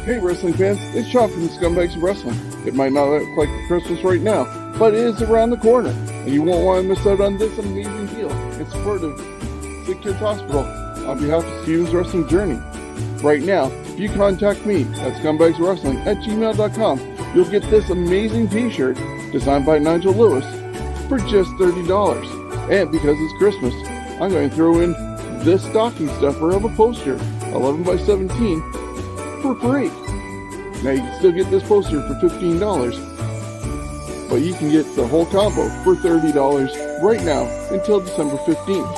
Hey wrestling fans, it's Shawn from the Scumbags of Wrestling. It might not look like Christmas right now, but it is around the corner, and you won't want to miss out on this amazing deal in support of Sick Kids Hospital on behalf of Steven's Wrestling Journey. Right now, if you contact me at scumbagswrestling@gmail.com, you'll get this amazing t-shirt designed by Nigel Lewis for just $30. And because it's Christmas, I'm going to throw in this stocking stuffer of a poster, 11 by 17, for free. Now you can still get this poster for $15, but you can get the whole combo for $30 right now until December 15th.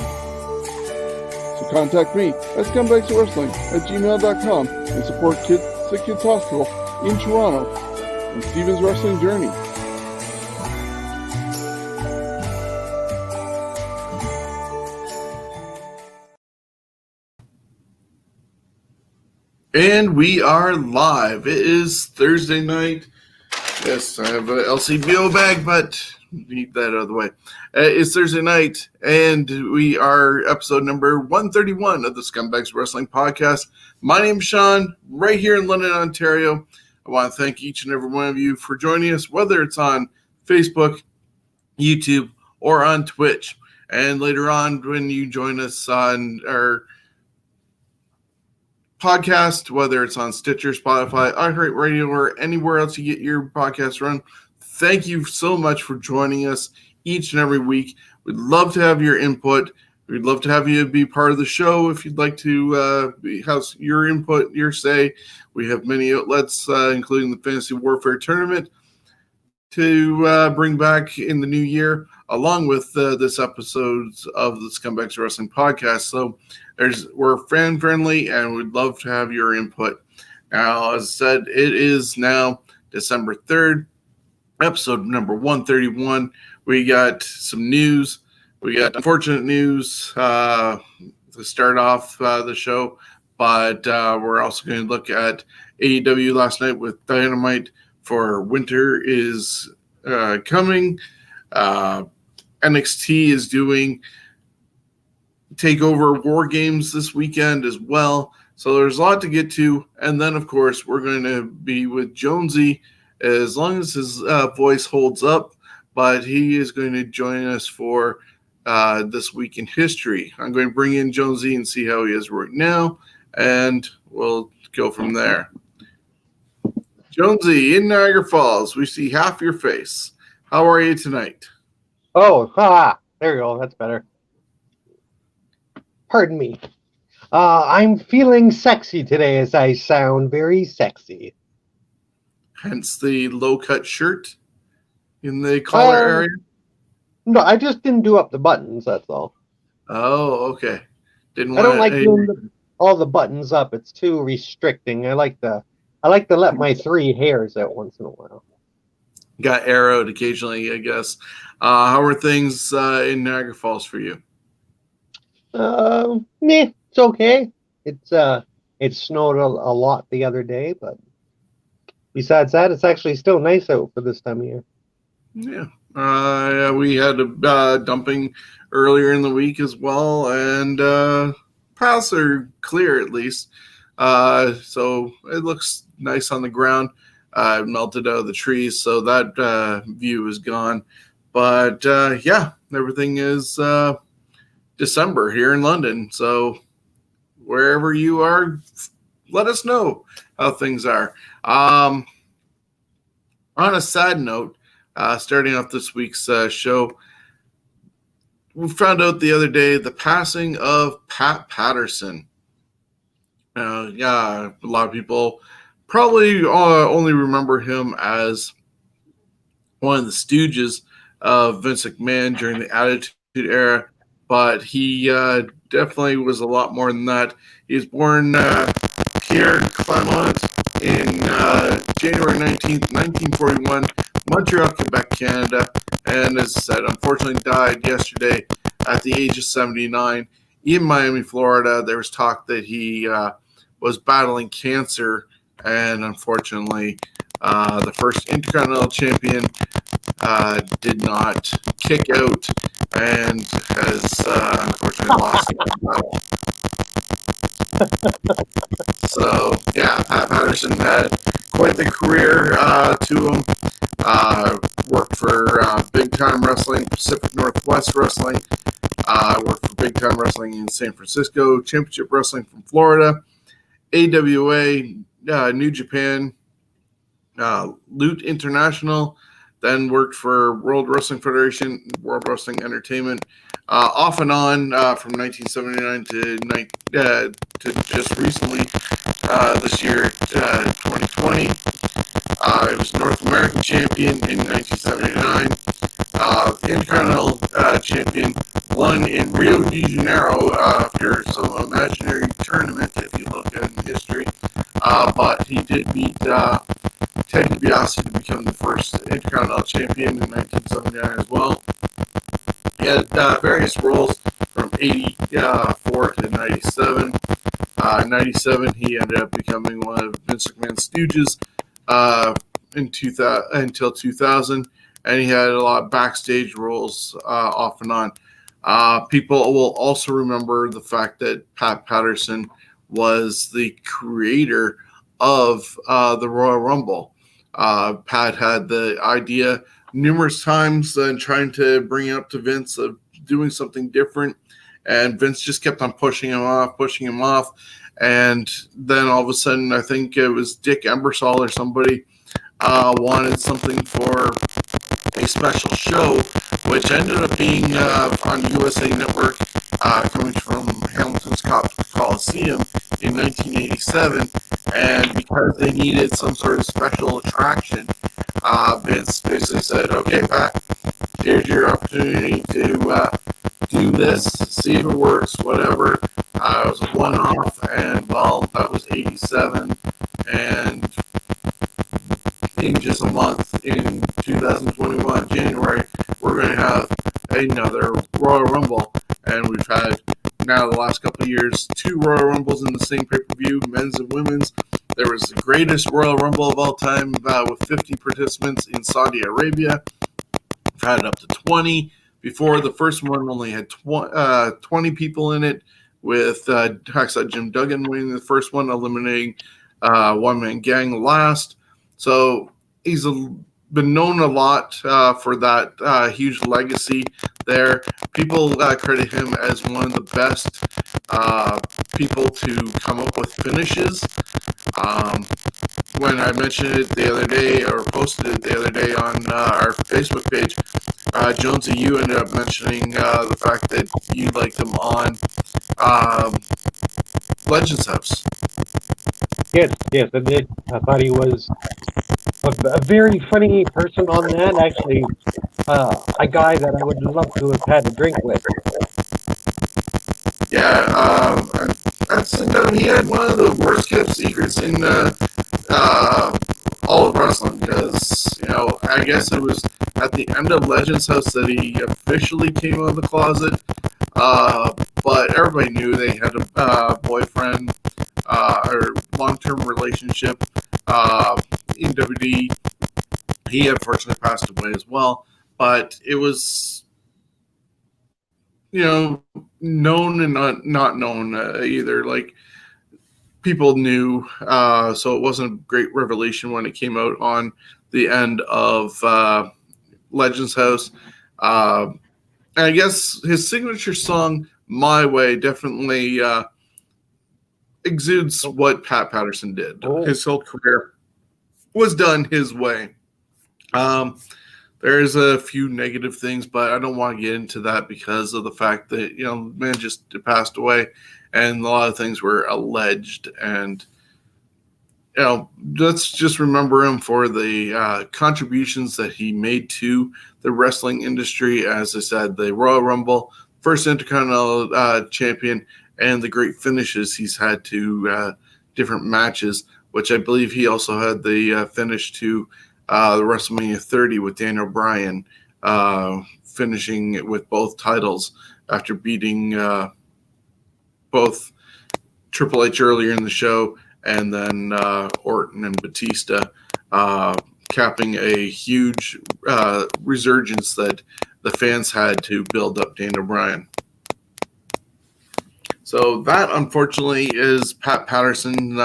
So contact me at scumbagswrestling@gmail.com and support Sick Kids Hospital in Toronto and Steven's Wrestling Journey. And we are live. It is Thursday night. Yes, I have a LCBO bag, but need that out of the way. It's Thursday night, and we are episode number 131 of the Scumbags Wrestling Podcast. My name is Shawn, right here in London, Ontario. I want to thank each and every one of you for joining us, whether it's on Facebook, YouTube, or on Twitch. And later on, when you join us on our podcast, whether it's on Stitcher, Spotify, iHeartRadio, or anywhere else you get your podcast run, thank you so much for joining us each and every week. We'd love to have your input. We'd love to have you be part of the show if you'd like to have your input, your say. We have many outlets, including the Fantasy Warfare Tournament, to bring back in the new year, along with this episode of the Scumbags Wrestling Podcast. So we're fan-friendly, and we'd love to have your input. Now, as I said, it is now December 3rd, episode number 131. We got some news. We got unfortunate news to start off the show, but we're also going to look at AEW last night with Dynamite for Winter is coming. NXT is doing Takeover Wargames this weekend as well. So there's a lot to get to. And then, of course, we're going to be with Jonesy as long as his voice holds up. But he is going to join us for This Week in History. I'm going to bring in Jonesy and see how he is right now. And we'll go from there. Jonesy, in Niagara Falls, we see half your face. How are you tonight? Oh, there you go. That's better. Pardon me. I'm feeling sexy today as I sound very sexy. Hence the low-cut shirt in the collar area? No, I just didn't do up the buttons, that's all. Oh, okay. I don't like doing all the buttons up. It's too restricting. I like to let my three hairs out once in a while. Got arrowed occasionally, I guess. How are things in Niagara Falls for you? It's okay. It snowed a lot the other day, but besides that, it's actually still nice out for this time of year. Yeah. We had a dumping earlier in the week as well, and paths are clear at least. So it looks nice on the ground. It melted out of the trees, so that view is gone. But yeah, everything is December here in London. So wherever you are, let us know how things are. On a sad note, starting off this week's show, we found out the other day the passing of Pat Patterson. Yeah, a lot of people probably only remember him as one of the stooges of Vince McMahon during the Attitude Era, but he definitely was a lot more than that. He was born Pierre Clement in January 19th, 1941, Montreal, Quebec, Canada, and as I said, unfortunately died yesterday at the age of 79 in Miami, Florida. There was talk that he was battling cancer, and unfortunately, the first Intercontinental Champion did not kick out and has unfortunately lost the battle. So, yeah, Pat Patterson had quite the career to him. Worked for Big Time Wrestling, Pacific Northwest Wrestling. Worked for Big Time Wrestling in San Francisco, Championship Wrestling from Florida, AWA, New Japan, Loot International, then worked for World Wrestling Federation, World Wrestling Entertainment, off and on from 1979 to just recently, this year, 2020. He was North American champion in 1979, Intercontinental champion, won in Rio de Janeiro after some imaginary tournament, if you look at history. But he did beat Ted DiBiase to become the first Intercontinental champion in 1979 as well. He had various roles from 84 to 97. 97, he ended up becoming one of Vince McMahon's stooges until 2000, and he had a lot of backstage roles off and on. People will also remember the fact that Pat Patterson was the creator of the Royal Rumble. Pat had the idea numerous times and trying to bring it up to Vince of doing something different, and Vince just kept on pushing him off. And then all of a sudden, I think it was Dick Ebersol or somebody wanted something for a special show, which ended up being on USA Network, coming from Hamilton's Coliseum in 1987. And because they needed some sort of special attraction, Vince basically said, "Okay, Pat, here's your opportunity to do this, see if it works, whatever." It was a one-off, and well, that was 87. And in just a month, in 2021, January, we're going to have another Royal Rumble. And we've had, now the last couple of years, 2 Royal Rumbles in the same pay-per-view, men's and women's. There was the greatest Royal Rumble of all time with 50 participants in Saudi Arabia. We've had it up to 20. Before, the first one only had 20 people in it, with Hacksaw Jim Duggan winning the first one, eliminating One Man Gang last. So he's been known a lot for that huge legacy there. People credit him as one of the best people to come up with finishes. When I mentioned it the other day, or posted it the other day on our Facebook page, Jonesy, you ended up mentioning the fact that you liked him on Legends House. Yes, I did. I thought he was a very funny person on that. Actually, a guy that I would love to have had a drink with. Yeah, he had one of the worst kept secrets in all of wrestling, because, I guess it was at the end of Legends House that he officially came out of the closet. But everybody knew they had a boyfriend or long-term relationship in WWE. He unfortunately passed away as well, but it was, known and not known either. Like, people knew, so it wasn't a great revelation when it came out on the end of Legends House. And I guess his signature song, My Way, definitely exudes what Pat Patterson did. Oh. His whole career was done his way. There's a few negative things, but I don't want to get into that because of the fact that, the man just passed away and a lot of things were alleged. And, let's just remember him for the contributions that he made to the wrestling industry. As I said, the Royal Rumble, first Intercontinental champion, and the great finishes he's had to different matches, which I believe he also had the finish to the WrestleMania 30 with Daniel Bryan, finishing it with both titles after beating both Triple H earlier in the show and then Orton and Batista, capping a huge resurgence that the fans had to build up Daniel Bryan. So that, unfortunately, is Pat Patterson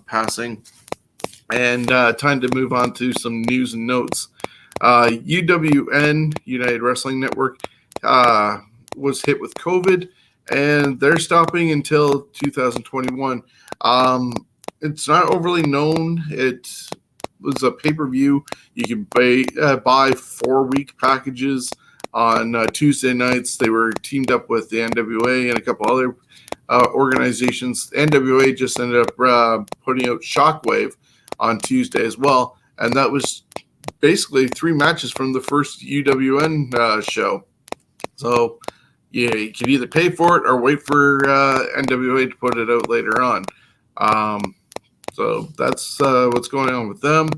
passing. And time to move on to some news and notes. UWN, United Wrestling Network, was hit with COVID, and they're stopping until 2021. It's not overly known. It was a pay-per-view. You can buy 4-week packages on Tuesday nights. They were teamed up with the NWA and a couple other organizations. NWA just ended up putting out Shockwave on Tuesday as well, and that was basically 3 matches from the first UWN show. So yeah, you can either pay for it or wait for NWA to put it out later on. So that's what's going on with them.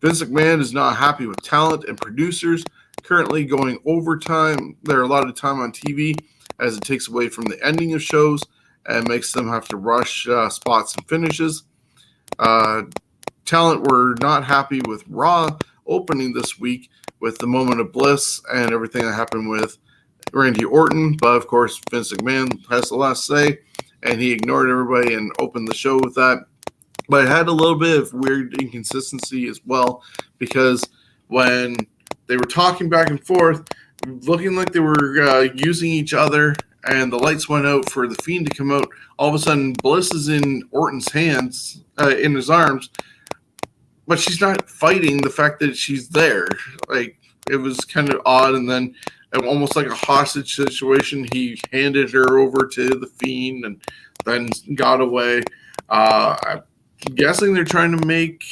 Vince McMahon is not happy with talent and producers currently going overtime. They're a lot of time on TV as it takes away from the ending of shows and makes them have to rush spots and finishes. Talent were not happy with Raw opening this week with the moment of bliss and everything that happened with Randy Orton. But of course, Vince McMahon has the last say, and he ignored everybody and opened the show with that. But it had a little bit of weird inconsistency as well, because when they were talking back and forth, looking like they were using each other, and the lights went out for the Fiend to come out, all of a sudden Bliss is in Orton's hands, in his arms, but she's not fighting the fact that she's there. Like, it was kind of odd, and then almost like a hostage situation, he handed her over to the Fiend and then got away. I'm guessing they're trying to make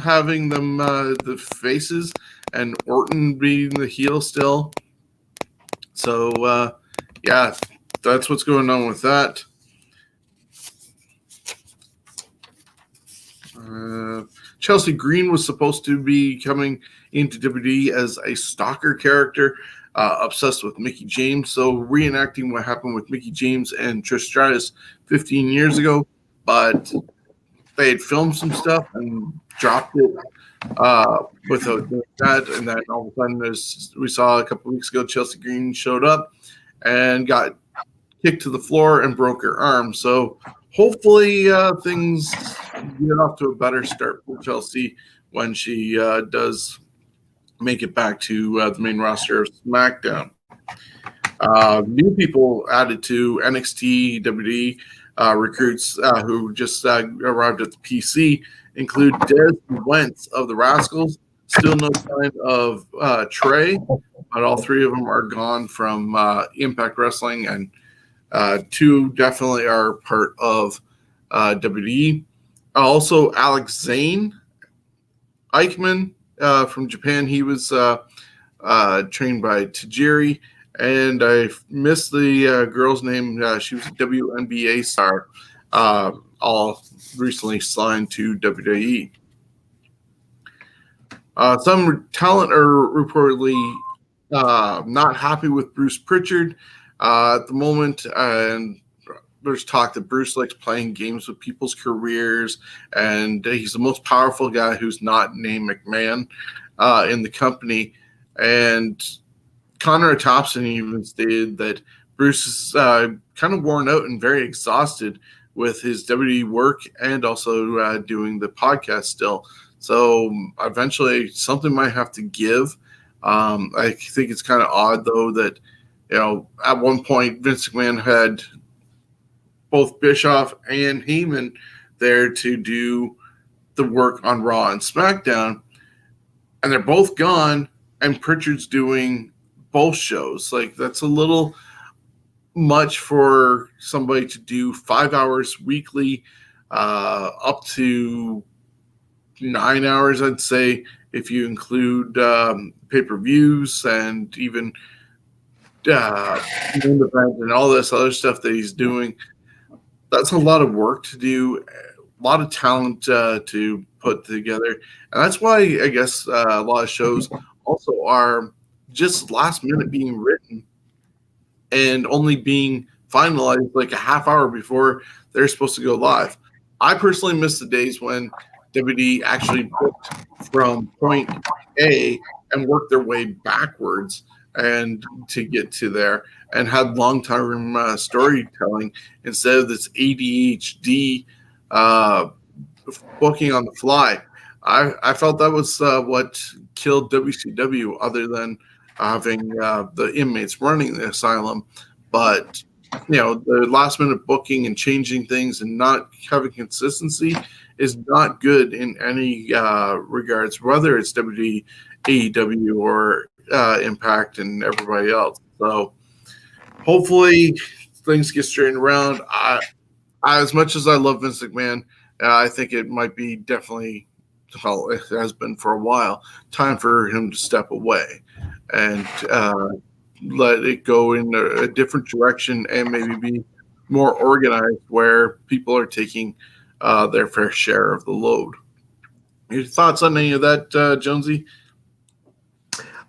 having them the faces and Orton being the heel still. So, yeah, that's what's going on with that. Chelsea Green was supposed to be coming into WWE as a stalker character, obsessed with Mickie James. So reenacting what happened with Mickie James and Trish Stratus 15 years ago, but they had filmed some stuff and dropped it without doing that. And then all of a sudden, as we saw a couple of weeks ago, Chelsea Green showed up and got kicked to the floor and broke her arm. So hopefully things get off to a better start for Chelsea when she does make it back to the main roster of SmackDown. New people added to NXT WWE recruits who just arrived at the PC include Des Wentz of the Rascals. Still no sign of Trey, but all 3 of them are gone from Impact Wrestling, and 2 definitely are part of WWE. Also, Alex Zane Eichmann from Japan. He was trained by Tajiri, and I missed the girl's name. She was a WNBA star, all recently signed to WWE. Some talent are reportedly not happy with Bruce Pritchard at the moment, and there's talk that Bruce likes playing games with people's careers, and he's the most powerful guy who's not named McMahon in the company. And Connor Thompson even stated that Bruce is kind of worn out and very exhausted with his WWE work and also doing the podcast still. So eventually something might have to give. I think it's kind of odd, though, that, you know, at one point Vince McMahon had both Bischoff and Heyman there to do the work on Raw and SmackDown, and they're both gone, and Pritchard's doing both shows. Like, that's a little much for somebody to do 5 hours weekly, up to 9 hours, I'd say, if you include pay-per-views and even and all this other stuff that he's doing. That's a lot of work to do, a lot of talent to put together. And that's why I guess a lot of shows also are just last minute being written and only being finalized like a half hour before they're supposed to go live. I personally miss the days when WWE actually booked from point A and worked their way backwards and to get to there, and had long-term storytelling instead of this ADHD booking on the fly. I felt that was what killed WCW, other than having the inmates running the asylum. But the last minute booking and changing things and not having consistency is not good in any regards, whether it's WWE, AEW, or Impact and everybody else. So hopefully things get straightened around. As much as I love Vince McMahon, I think it might be definitely, well, it has been for a while, time for him to step away and let it go in a different direction and maybe be more organized, where people are taking their fair share of the load. Your thoughts on any of that, Jonesy?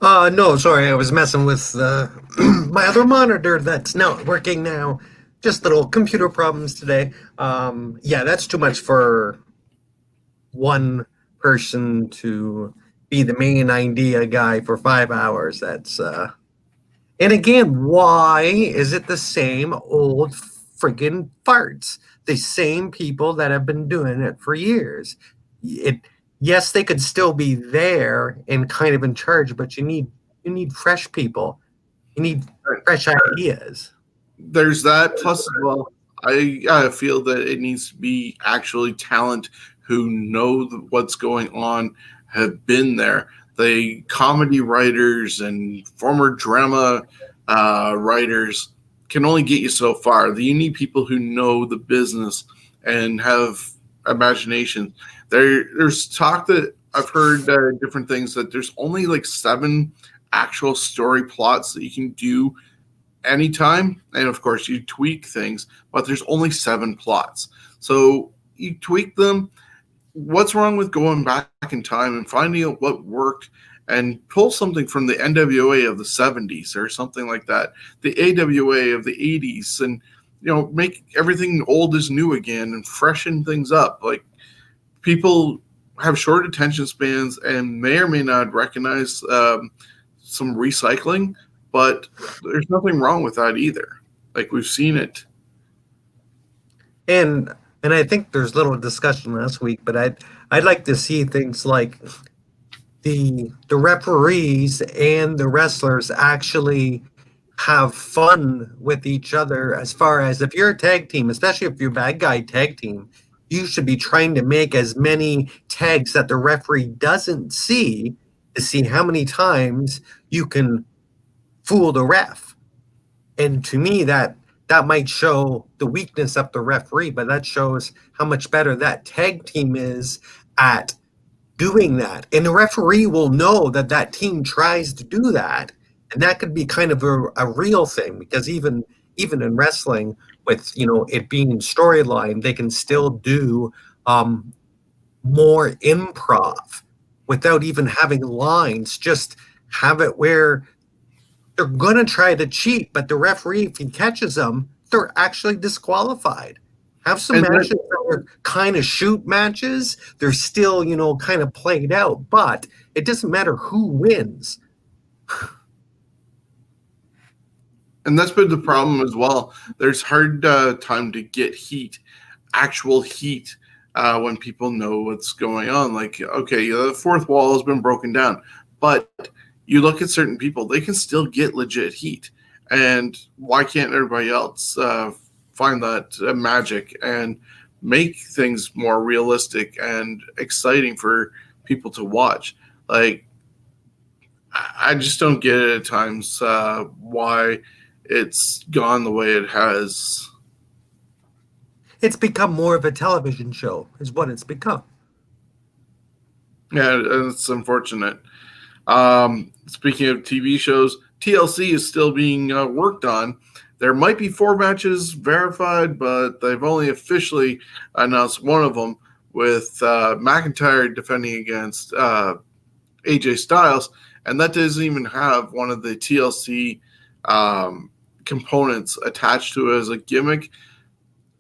No, sorry, I was messing with my other monitor that's not working now. Just little computer problems today. Yeah, that's too much for one person to be the main idea guy for 5 hours. That's and again, why is it the same old friggin' farts? The same people that have been doing it for years. Yes, they could still be there and kind of in charge, but you need fresh people. You need fresh ideas. There's that. Plus, as well, I feel that it needs to be actually talent who know what's going on, have been there. The comedy writers and former drama writers can only get you so far. You need people who know the business and have imagination. There's talk that I've heard different things, that there's only like 7 actual story plots that you can do anytime, and of course you tweak things, but there's only 7 plots, so you tweak them. What's wrong with going back in time and finding out what worked and pull something from the NWA of the 70s or something like that, the AWA of the 80s, and make everything old as new again and freshen things up? Like, people have short attention spans and may or may not recognize some recycling, but there's nothing wrong with that either. Like, we've seen it. And I think there's little discussion last week, but I'd like to see things like the referees and the wrestlers actually have fun with each other, as far as if you're a tag team, especially if you're a bad guy tag team, you should be trying to make as many tags that the referee doesn't see to see how many times you can fool the ref. And to me, that might show the weakness of the referee, but that shows how much better that tag team is at doing that. And the referee will know that that team tries to do that. And that could be kind of a real thing, because even in wrestling, with it being storyline, they can still do more improv without even having lines. Just have it where they're going to try to cheat, but the referee, if he catches them, they're actually disqualified. Have some matches that are kind of shoot matches. They're still, kind of played out, but it doesn't matter who wins. And that's been the problem as well. There's hard time to get actual heat, when people know what's going on. Like, okay, the fourth wall has been broken down, but you look at certain people, they can still get legit heat. And why can't everybody else find that magic and make things more realistic and exciting for people to watch? Like, I just don't get it at times why it's gone the way it has. It's become more of a television show, is what it's become. Yeah, it's unfortunate. Speaking of TV shows, TLC is still being worked on. There might be 4 matches verified, but they've only officially announced one of them, with McIntyre defending against AJ Styles, and that doesn't even have one of the TLC components attached to it as a gimmick.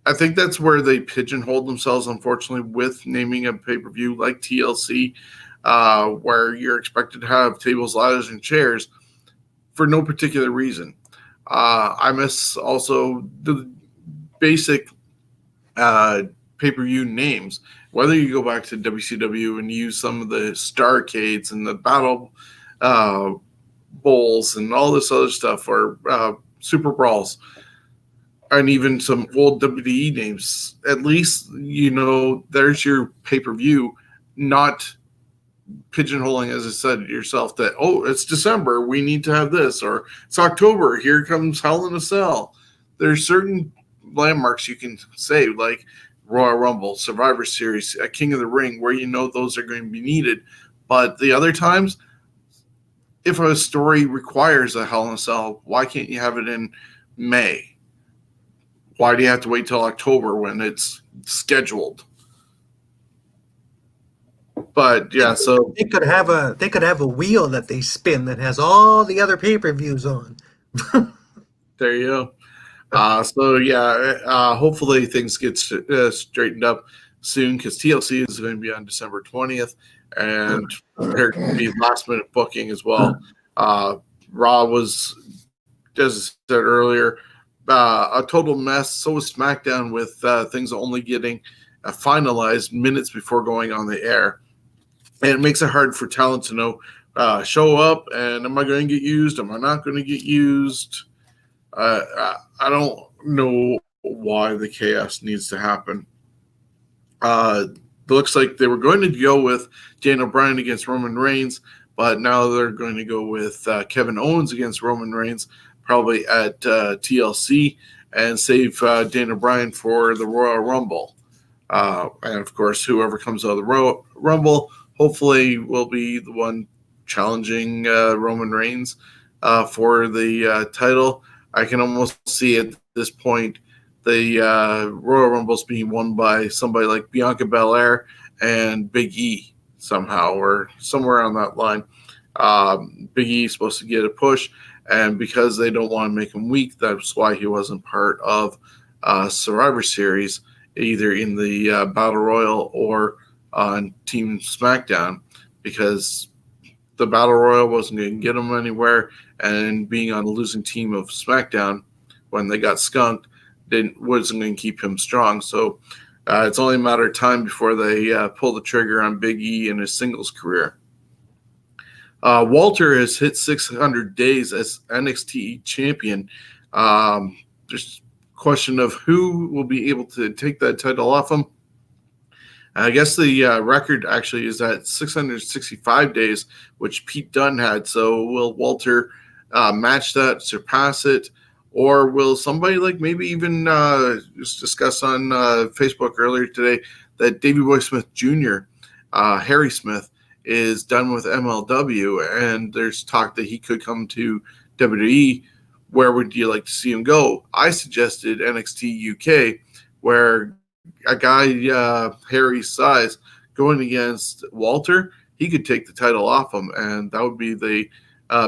I think that's where they pigeonhole themselves, unfortunately, with naming a pay-per-view like TLC, where you're expected to have tables, ladders, and chairs. for no particular reason. I miss also the basic pay-per-view names. Whether you go back to WCW and use some of the Starcades and the Battle Bowls and all this other stuff, or Super Brawls, and even some old WWE names, at least, there's your pay-per-view, not pigeonholing, as I said yourself, that, it's December, we need to have this, or it's October, here comes Hell in a Cell. There's certain landmarks you can say, like Royal Rumble, Survivor Series, King of the Ring, where those are going to be needed. But the other times, if a story requires a Hell in a Cell, why can't you have it in May? Why do you have to wait till October when it's scheduled? But yeah, so they could have a wheel that they spin that has all the other pay-per-views on. there you go. So yeah, hopefully things get straightened up soon, because TLC is going to be on December 20th, and there could be last-minute booking as well. Raw was, as I said earlier, a total mess. So was SmackDown, with things only getting finalized minutes before going on the air. And it makes it hard for talent to know, show up, and am I going to get used? Am I not going to get used? I don't know why the chaos needs to happen. It looks like they were going to go with Daniel Bryan against Roman Reigns, but now they're going to go with Kevin Owens against Roman Reigns, probably at TLC, and save Daniel Bryan for the Royal Rumble. And of course, whoever comes out of the Rumble hopefully will be the one challenging Roman Reigns for the title. I can almost see at this point the Royal Rumbles being won by somebody like Bianca Belair and Big E somehow, or somewhere on that line. Big E is supposed to get a push, and because they don't want to make him weak, that's why he wasn't part of Survivor Series, either in the Battle Royal or on Team SmackDown, because the Battle Royal wasn't going to get him anywhere, and being on the losing team of SmackDown when they got skunked wasn't going to keep him strong. So it's only a matter of time before they pull the trigger on Big E in his singles career. Walter has hit 600 days as NXT champion. There's a question of who will be able to take that title off him. I guess the record actually is at 665 days, which Pete Dunne had. So will Walter match that, surpass it, or will somebody like maybe even just discuss on Facebook earlier today that Davey Boy Smith Jr., Harry Smith, is done with MLW, and there's talk that he could come to WWE. Where would you like to see him go? I suggested NXT UK, where a guy Harry's size going against Walter, he could take the title off him, and that would be the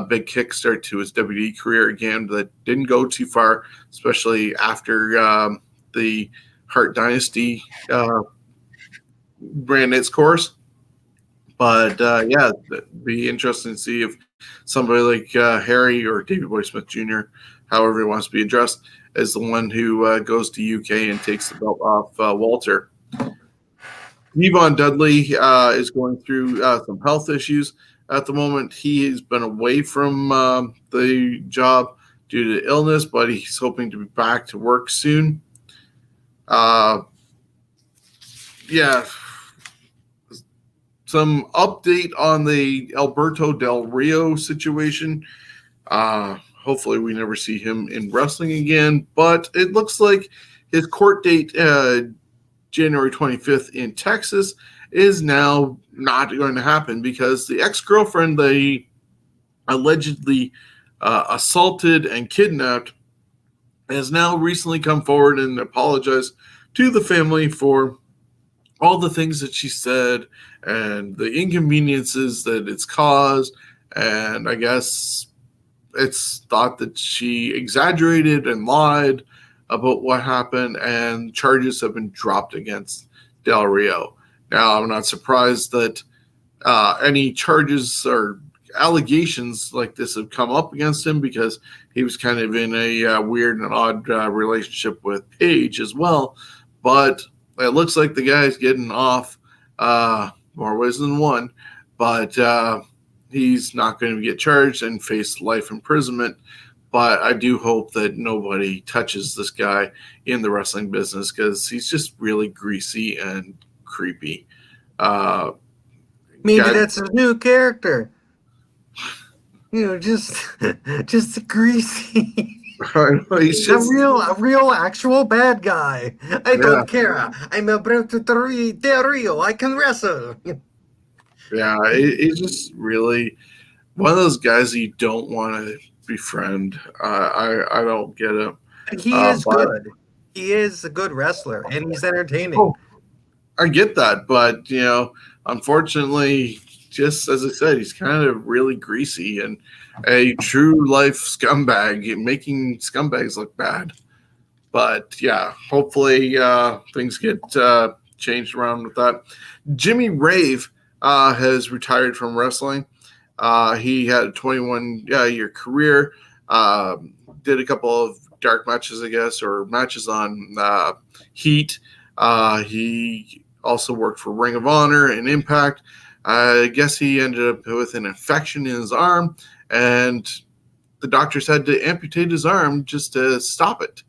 big kickstart to his WWE career again. That didn't go too far, especially after the Hart Dynasty ran its course. But yeah, it'd be interesting to see if somebody like Harry or Davey Boy Smith Jr., however he wants to be addressed, is the one who goes to UK and takes the belt off Walter. Yvonne Dudley is going through some health issues at the moment. He has been away from the job due to illness, but he's hoping to be back to work soon. Yeah. Some update on the Alberto Del Rio situation. Hopefully we never see him in wrestling again, but it looks like his court date, January 25th in Texas, is now not going to happen because the ex-girlfriend they allegedly assaulted and kidnapped has now recently come forward and apologized to the family for all the things that she said and the inconveniences that it's caused. And I guess it's thought that she exaggerated and lied about what happened, and charges have been dropped against Del Rio. Now, I'm not surprised that any charges are allegations like this have come up against him because he was kind of in a weird and odd relationship with Paige as well. But it looks like the guy's getting off more ways than one. But he's not going to get charged and face life imprisonment. But I do hope that nobody touches this guy in the wrestling business because he's just really greasy and creepy. Maybe that's a new character. Just greasy. He's just a real actual bad guy. I don't care. I'm a Del Rio. I can wrestle. Yeah, he's just really one of those guys that you don't want to befriend. I don't get him. He is good. He is a good wrestler, and he's entertaining. Oh, I get that, but unfortunately, just as I said, he's kind of really greasy and a true life scumbag, making scumbags look bad. But yeah, hopefully things get changed around with that. Jimmy Rave has retired from wrestling. He had a 21-year career, did a couple of dark matches, I guess, or matches on Heat. He also worked for Ring of Honor and Impact. I guess he ended up with an infection in his arm, and the doctors had to amputate his arm just to stop it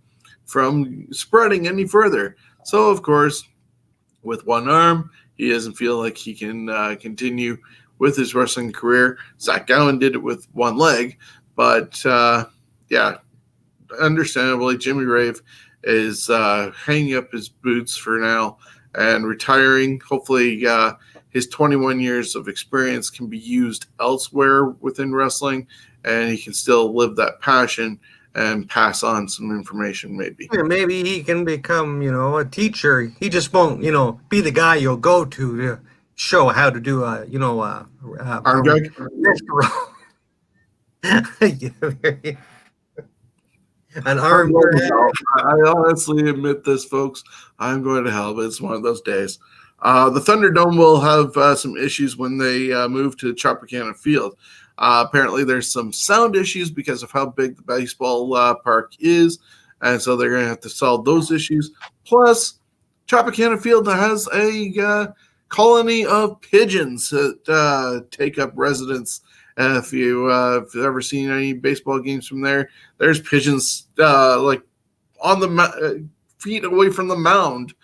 from spreading any further. So, of course, with one arm, he doesn't feel like he can continue with his wrestling career. Zach Gowen did it with one leg, but yeah, understandably, Jimmy Rave is hanging up his boots for now and retiring. Hopefully, his 21 years of experience can be used elsewhere within wrestling, and he can still live that passion and pass on some information, maybe. Yeah, maybe he can become, a teacher. He just won't, be the guy you'll go to show how to do arm drag. An arm drag. I honestly admit this, folks. I'm going to hell, but it's one of those days. The Thunderdome will have some issues when they move to Tropicana Field. Apparently, there's some sound issues because of how big the baseball park is, and so they're going to have to solve those issues. Plus, Tropicana Field has a colony of pigeons that take up residence. If you've ever seen any baseball games from there, there's pigeons like on the feet away from the mound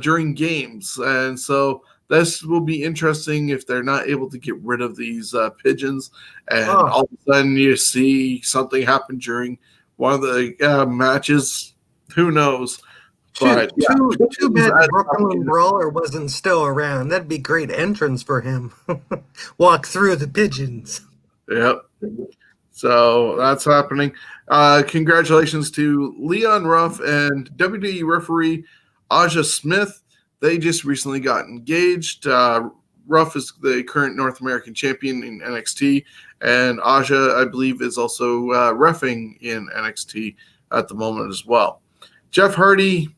during games, and so this will be interesting if they're not able to get rid of these pigeons, and all of a sudden you see something happen during one of the matches. Who knows? But too bad Brooklyn Brawler wasn't still around. That'd be great entrance for him. Walk through the pigeons. Yep. So that's happening. Congratulations to Leon Ruff and WWE referee Aja Smith. They just recently got engaged. Ruff is the current North American champion in NXT, and Aja, I believe, is also reffing in NXT at the moment as well. Jeff Hardy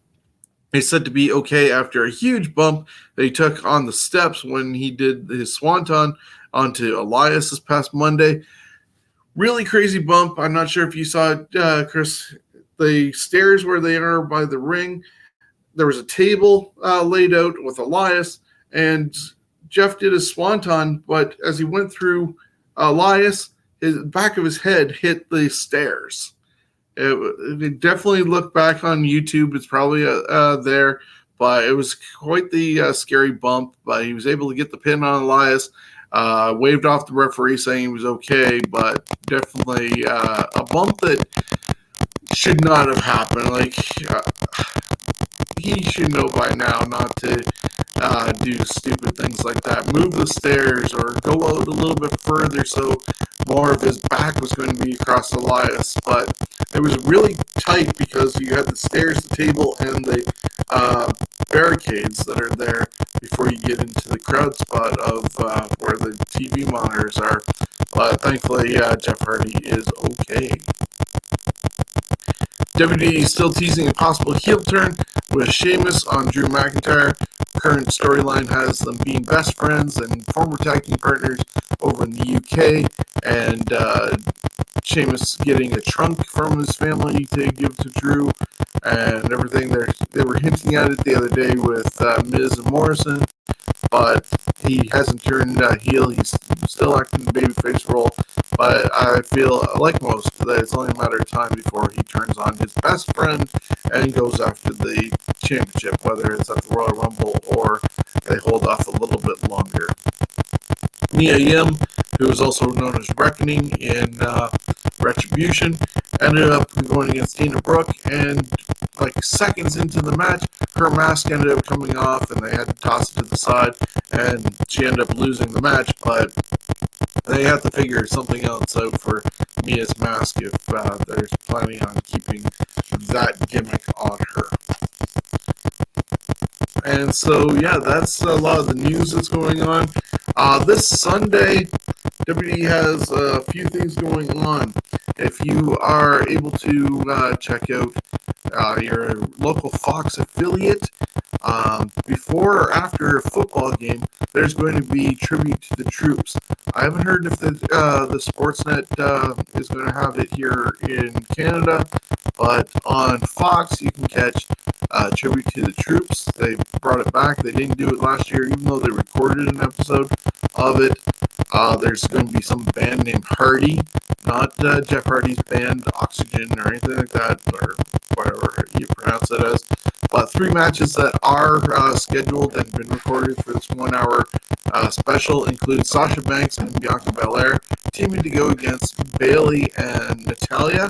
is said to be okay after a huge bump that he took on the steps when he did his swanton onto Elias this past Monday. Really crazy bump. I'm not sure if you saw it, Chris. The stairs where they are by the ring, there was a table laid out with Elias, and Jeff did a swanton, but as he went through Elias, his back of his head hit the stairs. It definitely looked back on YouTube. It's probably there, but it was quite the scary bump. But he was able to get the pin on Elias, waved off the referee saying he was okay, but definitely a bump that should not have happened. Like, he should know by now not to do stupid things like that. Move the stairs or go out a little bit further so more of his back was going to be across Elias. But it was really tight because you had the stairs, the table, and the barricades that are there before you get into the crowd spot of where the TV monitors are. But thankfully, Jeff Hardy is okay. WWE is still teasing a possible heel turn with Sheamus on Drew McIntyre. Current storyline has them being best friends and former tag team partners over in the UK, and Sheamus getting a trunk from his family to give to Drew, and everything. They were hinting at it the other day with Miz and Morrison, but he hasn't turned heel. He's still acting the babyface role, but I feel, like most, that it's only a matter of time before he turns on his best friend and goes after the championship, whether it's at the Royal Rumble or they hold off a little bit longer. Mia Yim, who is also known as Reckoning in Retribution, ended up going against Dana Brooke, and like seconds into the match, her mask ended up coming off, and they had to toss it to the side, and she ended up losing the match, but they have to figure something else out for Mia's mask if they're planning on keeping that gimmick on her. And so, yeah, that's a lot of the news that's going on. This Sunday, WWE has a few things going on. If you are able to check out your local Fox affiliate, before or after a football game, there's going to be tribute to the troops. I haven't heard if the Sportsnet is going to have it here in Canada, but on Fox you can catch tribute to the troops. They brought it back. They didn't do it last year, even though they recorded an episode of it. There's going to be some band named Hardy, not Jeff Hardy's band Oxygen or anything like that, or whatever you pronounce it as. But 3 matches that are scheduled and been recorded for this 1 hour special include Sasha Banks and Bianca Belair teaming to go against Bayley and Natalya.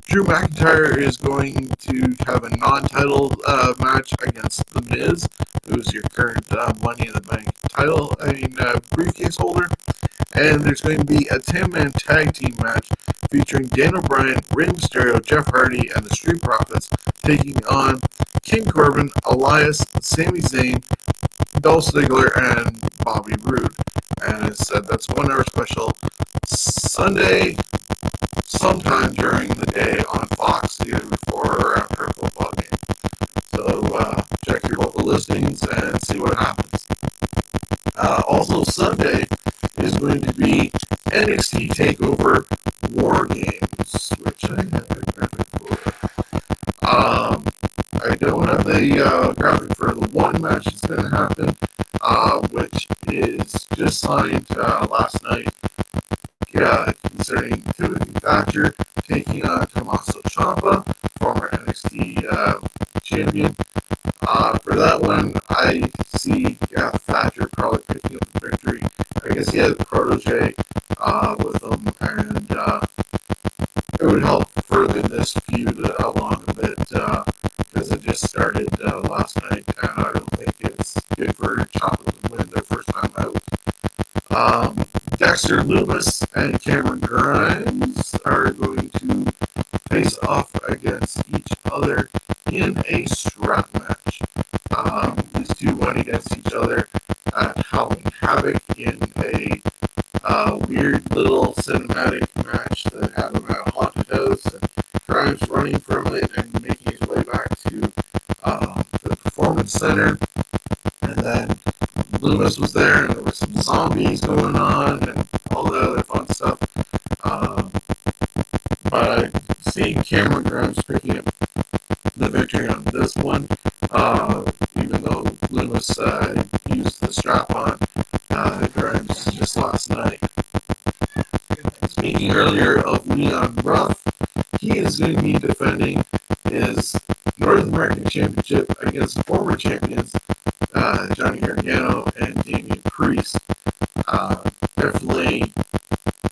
Drew McIntyre is going to have a non-title match against The Miz, who's your current Money in the Bank briefcase holder. And there's going to be a 10-man tag team match featuring Daniel Bryan, Rey Mysterio, Jeff Hardy, and the Street Profits taking on King Corbin, Elias, Sami Zayn, Dolph Ziggler, and Bobby Roode. And as I said, that's a 1 hour special Sunday, sometime during the day on Fox, either before or after a football game. So check your local listings and see what happens. Also Sunday is going to be NXT Takeover Wargames, which I have a graphic for. I don't have the graphic for the one match that's going to happen, which is just signed last night. Yeah, concerning Timothy Thatcher taking on Tommaso Ciampa, former NXT champion. For that one, I see Thatcher probably picking up the victory. I guess he has a protege with him, and it would help further this feud along a bit because it just started last night, and I don't think it's good for Ciampa to win their first time out. Dexter Lumis and Cameron Grimes are going to face off against each other in a strap match. These two went against each other at Halloween Havoc in a weird little cinematic match that had him at a haunted house, and Grimes running from it and making his way back to the Performance Center. And then Loomis was there, and there was some zombies going on and all the other fun stuff. But I see Cameron Grimes picking up the victory on this one, even though Loomis used the strap on Grimes just last night. Speaking earlier of Leon Ruff, he is going to be defending his North American Championship against former champions Johnny Gargano and Damian Priest. Definitely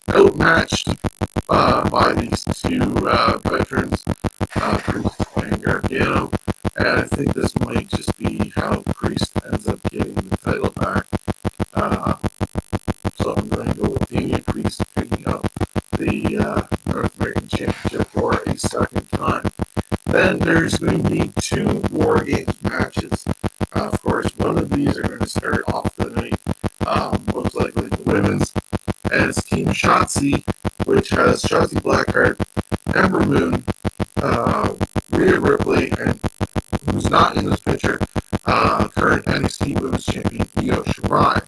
outmatched by these two veterans, Priest and Gargano, and I think this might just be how Priest ends up getting the title back. So I'm going to go with Damian Priest picking up the North American Championship for a second time. Then there's going to be 2 War Games matches. Of course, one of these are going to start off the night, most likely the women's, and it's Team Shotzi, which has Shotzi Blackheart, Ember Moon, Rhea Ripley, and who's not in this picture, current NXT Women's Champion Io Shirai.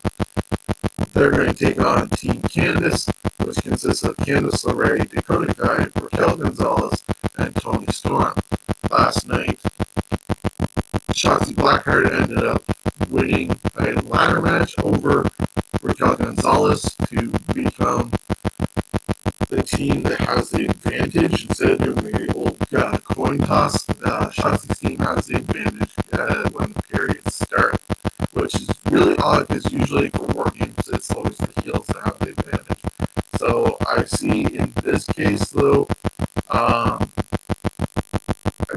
They're going to take on Team Candice, which consists of Candice LeRae, Dakota Kai, Raquel Gonzalez, and Toni Storm. Last night, Shotzi Blackheart ended up winning a ladder match over Raquel Gonzalez to become the team that has the advantage instead of doing the old coin toss. Shotzi's team has the advantage when the periods start, which is really odd because usually for war games it's always the heels that have the advantage. So I see in this case though, I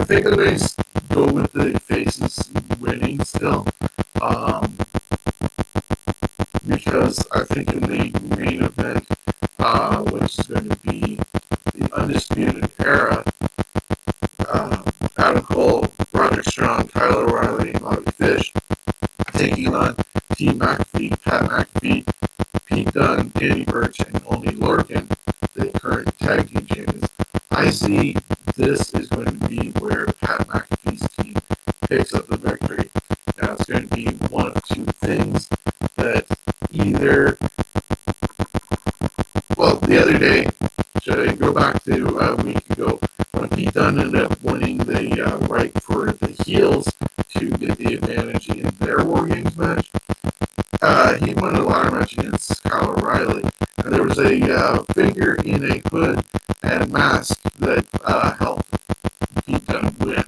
think I'm going to go with the faces winning still. Because I think in the main event, which is going to be the Undisputed Era, Adam Cole, Roderick Strong, Kyle O'Reilly, and Bobby Fish taking on Team McAfee, Pat McAfee, Pete Dunne, Danny Burch, and Oney Lorcan, the current tag team champions. I see this is going to be where Pat McAfee's team picks up the victory. Now it's going to be one of two things that either, well, the other day, should I go back to a week ago, when Pete Dunne ended up winning the right for the heels to get the advantage in their War Games match. He won a ladder match against Kyle O'Reilly, and there was a figure in a hood and mask that helped Pete Dunne win.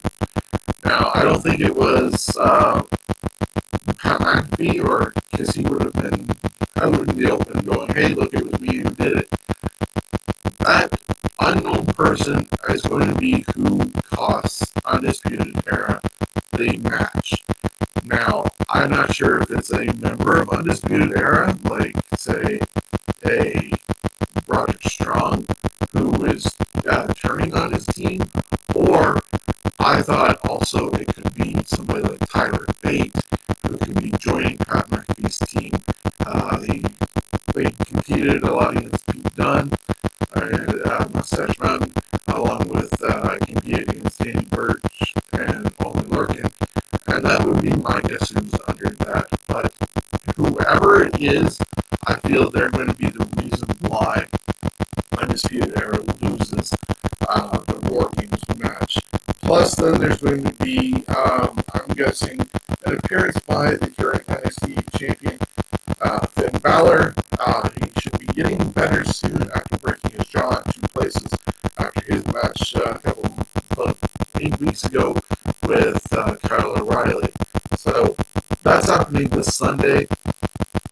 Now, I don't think it was Pat McAfee, or because he would have been out in the open going, hey, look, it was me who did it. That unknown person is going to be who costs Undisputed Era the match. Now, I'm not sure if it's a member of Undisputed Era, like, say, a Roderick Strong, who is turning on his team, or I thought also it could be somebody like Tyler Bate, who could be joining Pat McAfee's team. They competed a lot against Pete Dunne, Mustache Mountain, along with competing against Danny Burch and Oney Lorcan, and that would be my guess who's under that. But whoever it is, I feel they're going to be the reason why Undisputed Era loses the War Games match. Plus, then there's going to be, I'm guessing, an appearance by the current NXT champion, Finn Balor. He should be getting better soon after breaking his jaw in 2 places after his match about 8 weeks ago with Kyle O'Reilly. So that's happening this Sunday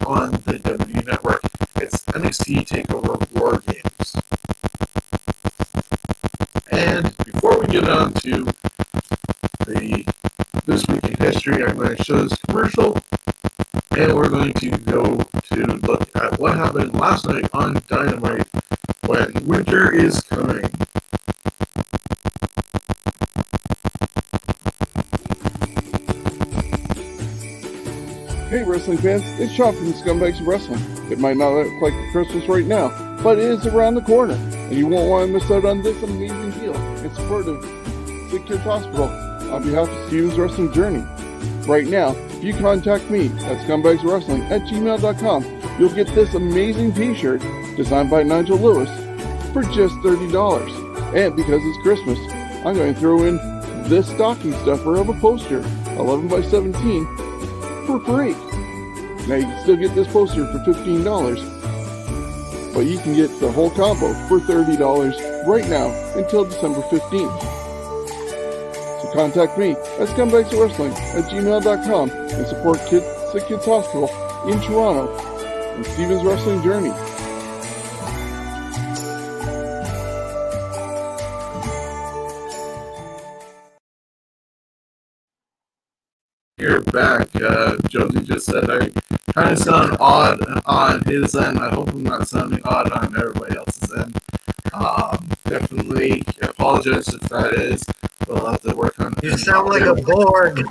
on the WWE Network. It's NXT Takeover Wargames. And before we get on to This Week in History, I'm going to show this commercial, and we're going to go to look at what happened last night on Dynamite when Winter is coming. Hey wrestling fans, it's Shawn from Scumbags of Wrestling. It might not look like Christmas right now, but it is around the corner, and you won't want to miss out on this amazing deal in support of Sick Kids Hospital on behalf of Steven's Wrestling Journey. Right now, if you contact me at scumbagswrestling@gmail.com, you'll get this amazing t-shirt designed by Nigel Lewis for just $30. And because it's Christmas, I'm going to throw in this stocking stuffer of a poster, 11 by 17, for free. Now you can still get this poster for $15, but you can get the whole combo for $30 right now until December 15th. So contact me at scumbagswrestling@gmail.com and support Sick Kids Hospital in Toronto and Steven's Wrestling Journey. You're back. Jonesy just said I kind of sound odd on his end. I hope I'm not sounding odd on everybody else's end. Definitely apologize if that is. We'll have to work on it. You sound like a Borg.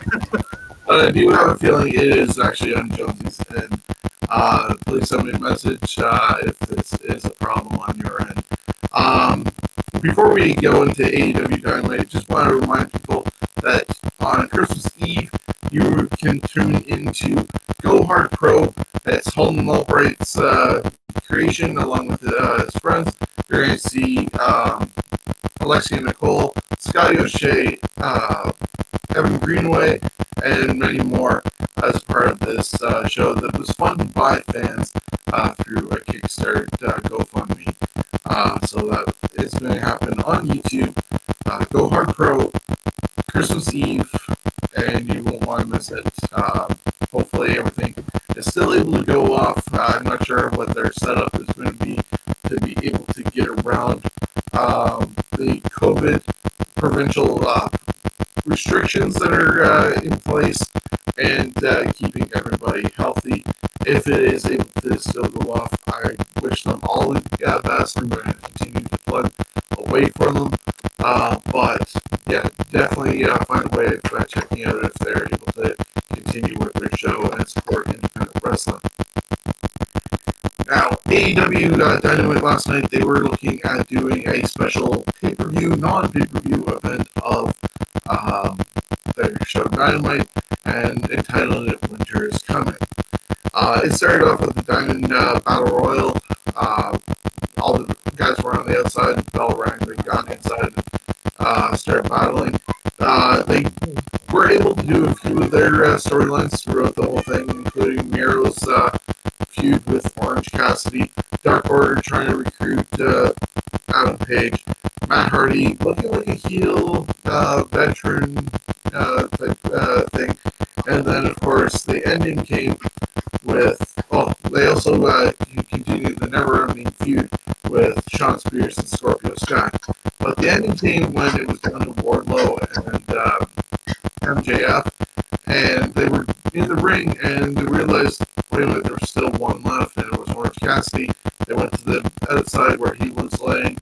But I do have a feeling it is actually on Jonesy's end. Please send me a message if this is a problem on your end. Before we go into AEW Dynamite, I just want to remind people that on Christmas Eve, you can tune into Go Hard Pro. It's Holden Albright's creation along with his friends. You're going to see Alexia Nicole, Scotty O'Shea, Evan Greenway, and many more as part of this show that was funded by fans through a Kickstarter GoFundMe. So that is going to happen on YouTube. Go Hard Pro, Christmas Eve, and you won't want to miss it. Hopefully everything is still able to go off. I'm not sure what their setup is going to be able to get around the COVID provincial restrictions that are in place and keeping everybody healthy. If it is able to still go off, I wish them all the best. I'm going to continue to plug away from them. But yeah, definitely find a way of checking out if they're able to continue with their show and support independent wrestling. Now, AEW Dynamite last night, they were looking at doing a special pay-per-view, non-pay-per-view event of their show Dynamite and entitled it Winter is Coming. It started off with the Diamond Battle Royal. All the guys were on the outside, the bell rang, they got inside and started battling. They were able to do a few of their storylines throughout the whole thing, including Miro's feud with Orange Cassidy, Dark Order trying to recruit Adam Page, Matt Hardy looking like a heel veteran type thing, and then of course the ending came with, they also continued the never-ending feud with Shawn Spears and Scorpio Sky. But the ending came when it was down to Wardlow and MJF, and they were in the ring, and they realized, wait a minute, there was still one left, and it was Orange Cassidy. They went to the outside where he was laying,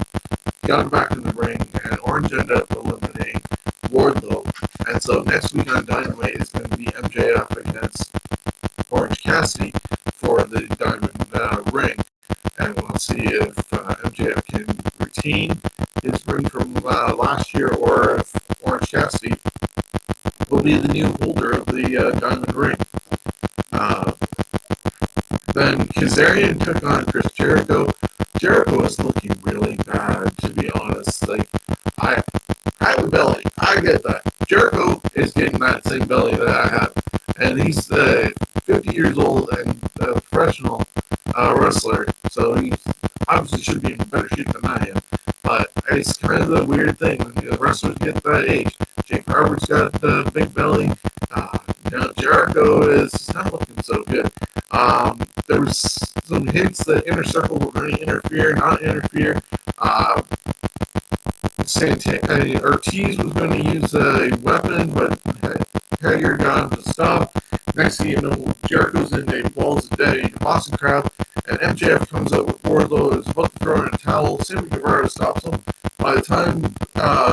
got him back in the ring, and Orange ended up eliminating Wardlow. And so next week on Dynamite is going to be MJF against Orange Cassidy for the Diamond ring. And we'll see if MJF can retain his ring from last year, or if Orange Cassidy will be the new holder of the Diamond ring. Then Kazarian took on Chris Jericho. Jericho is looking really bad, to be honest. Like, I have a belly. I get that. Jericho is getting that same belly that I have. And he's 50 years old and a professional wrestler, so he obviously should be in better shape than I am. But it's kind of the weird thing when the wrestlers get that age. Jake Roberts got the big belly. Jericho is not looking so good. There was some hints that Inner Circle were going to interfere, not interfere. Ortiz was going to use a weapon, but Hager got him to stop. Next thing you know, Jericho's in a balls of dead Boston crowd, and MJF comes up with Wardlow, is about to throw in a towel. Sammy Guevara stops him. By the time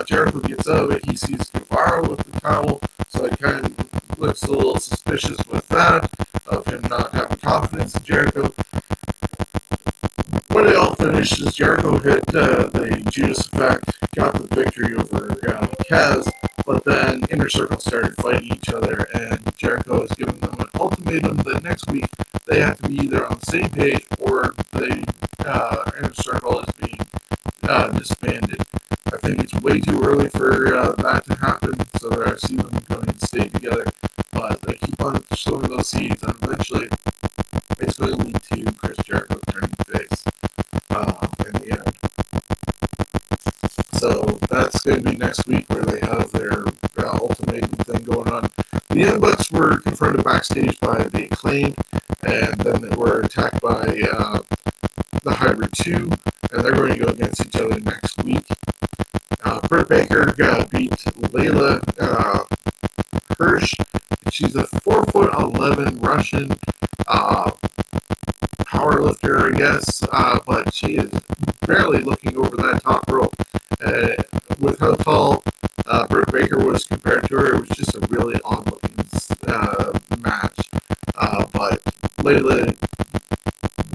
Jericho gets out of it, he sees Guevara with the towel, so it kind of looks a little suspicious with that, of him not having confidence in Jericho. When it all finishes, Jericho hit the Judas Effect, got the victory over Kaz, but then Inner Circle started fighting each other, and Jericho is giving them an ultimatum that next week they have to be either on the same page or the Inner Circle is being disbanded. I think it's way too early for that to happen, so that I see them going to stay together, but they keep on sowing those seeds, and eventually it's going to lead to Chris Jericho turning face in the end. So that's going to be next week where they have their ultimatum thing going on. The Young Bucks were confronted backstage by the Acclaim, and then they were attacked by the Hybrid 2, and they're going to go against each other next week. Britt Baker beat Layla Hirsch. She's a 4'11" Russian powerlifter, I guess, but she is barely looking over that top rope. With how tall Britt Baker was compared to her, it was just a really odd-looking match. But Layla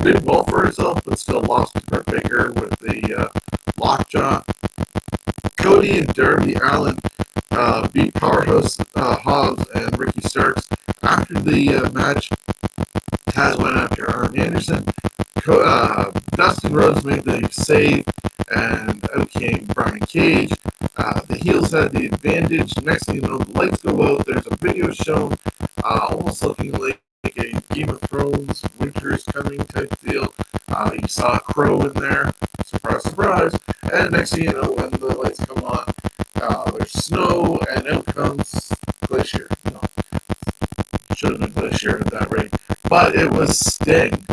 did well for herself, but still lost to Britt Baker with the lockjaw. Cody and Darby Allin beat Powerhouse Hobbs and Ricky Ricky Starks. After the match, Taz went after Arn Anderson. Dustin Rhodes made the save, and out came Brian Cage. The heels had the advantage. Next thing you know, the lights go out. There's a video shown, almost looking like a Game of Thrones Winter is Coming type deal. You saw a crow in there. Surprise, surprise. And next thing you know, when the lights come on, there's snow, and out comes Glacier. No, should have been Glacier at that rate. But it was Sting.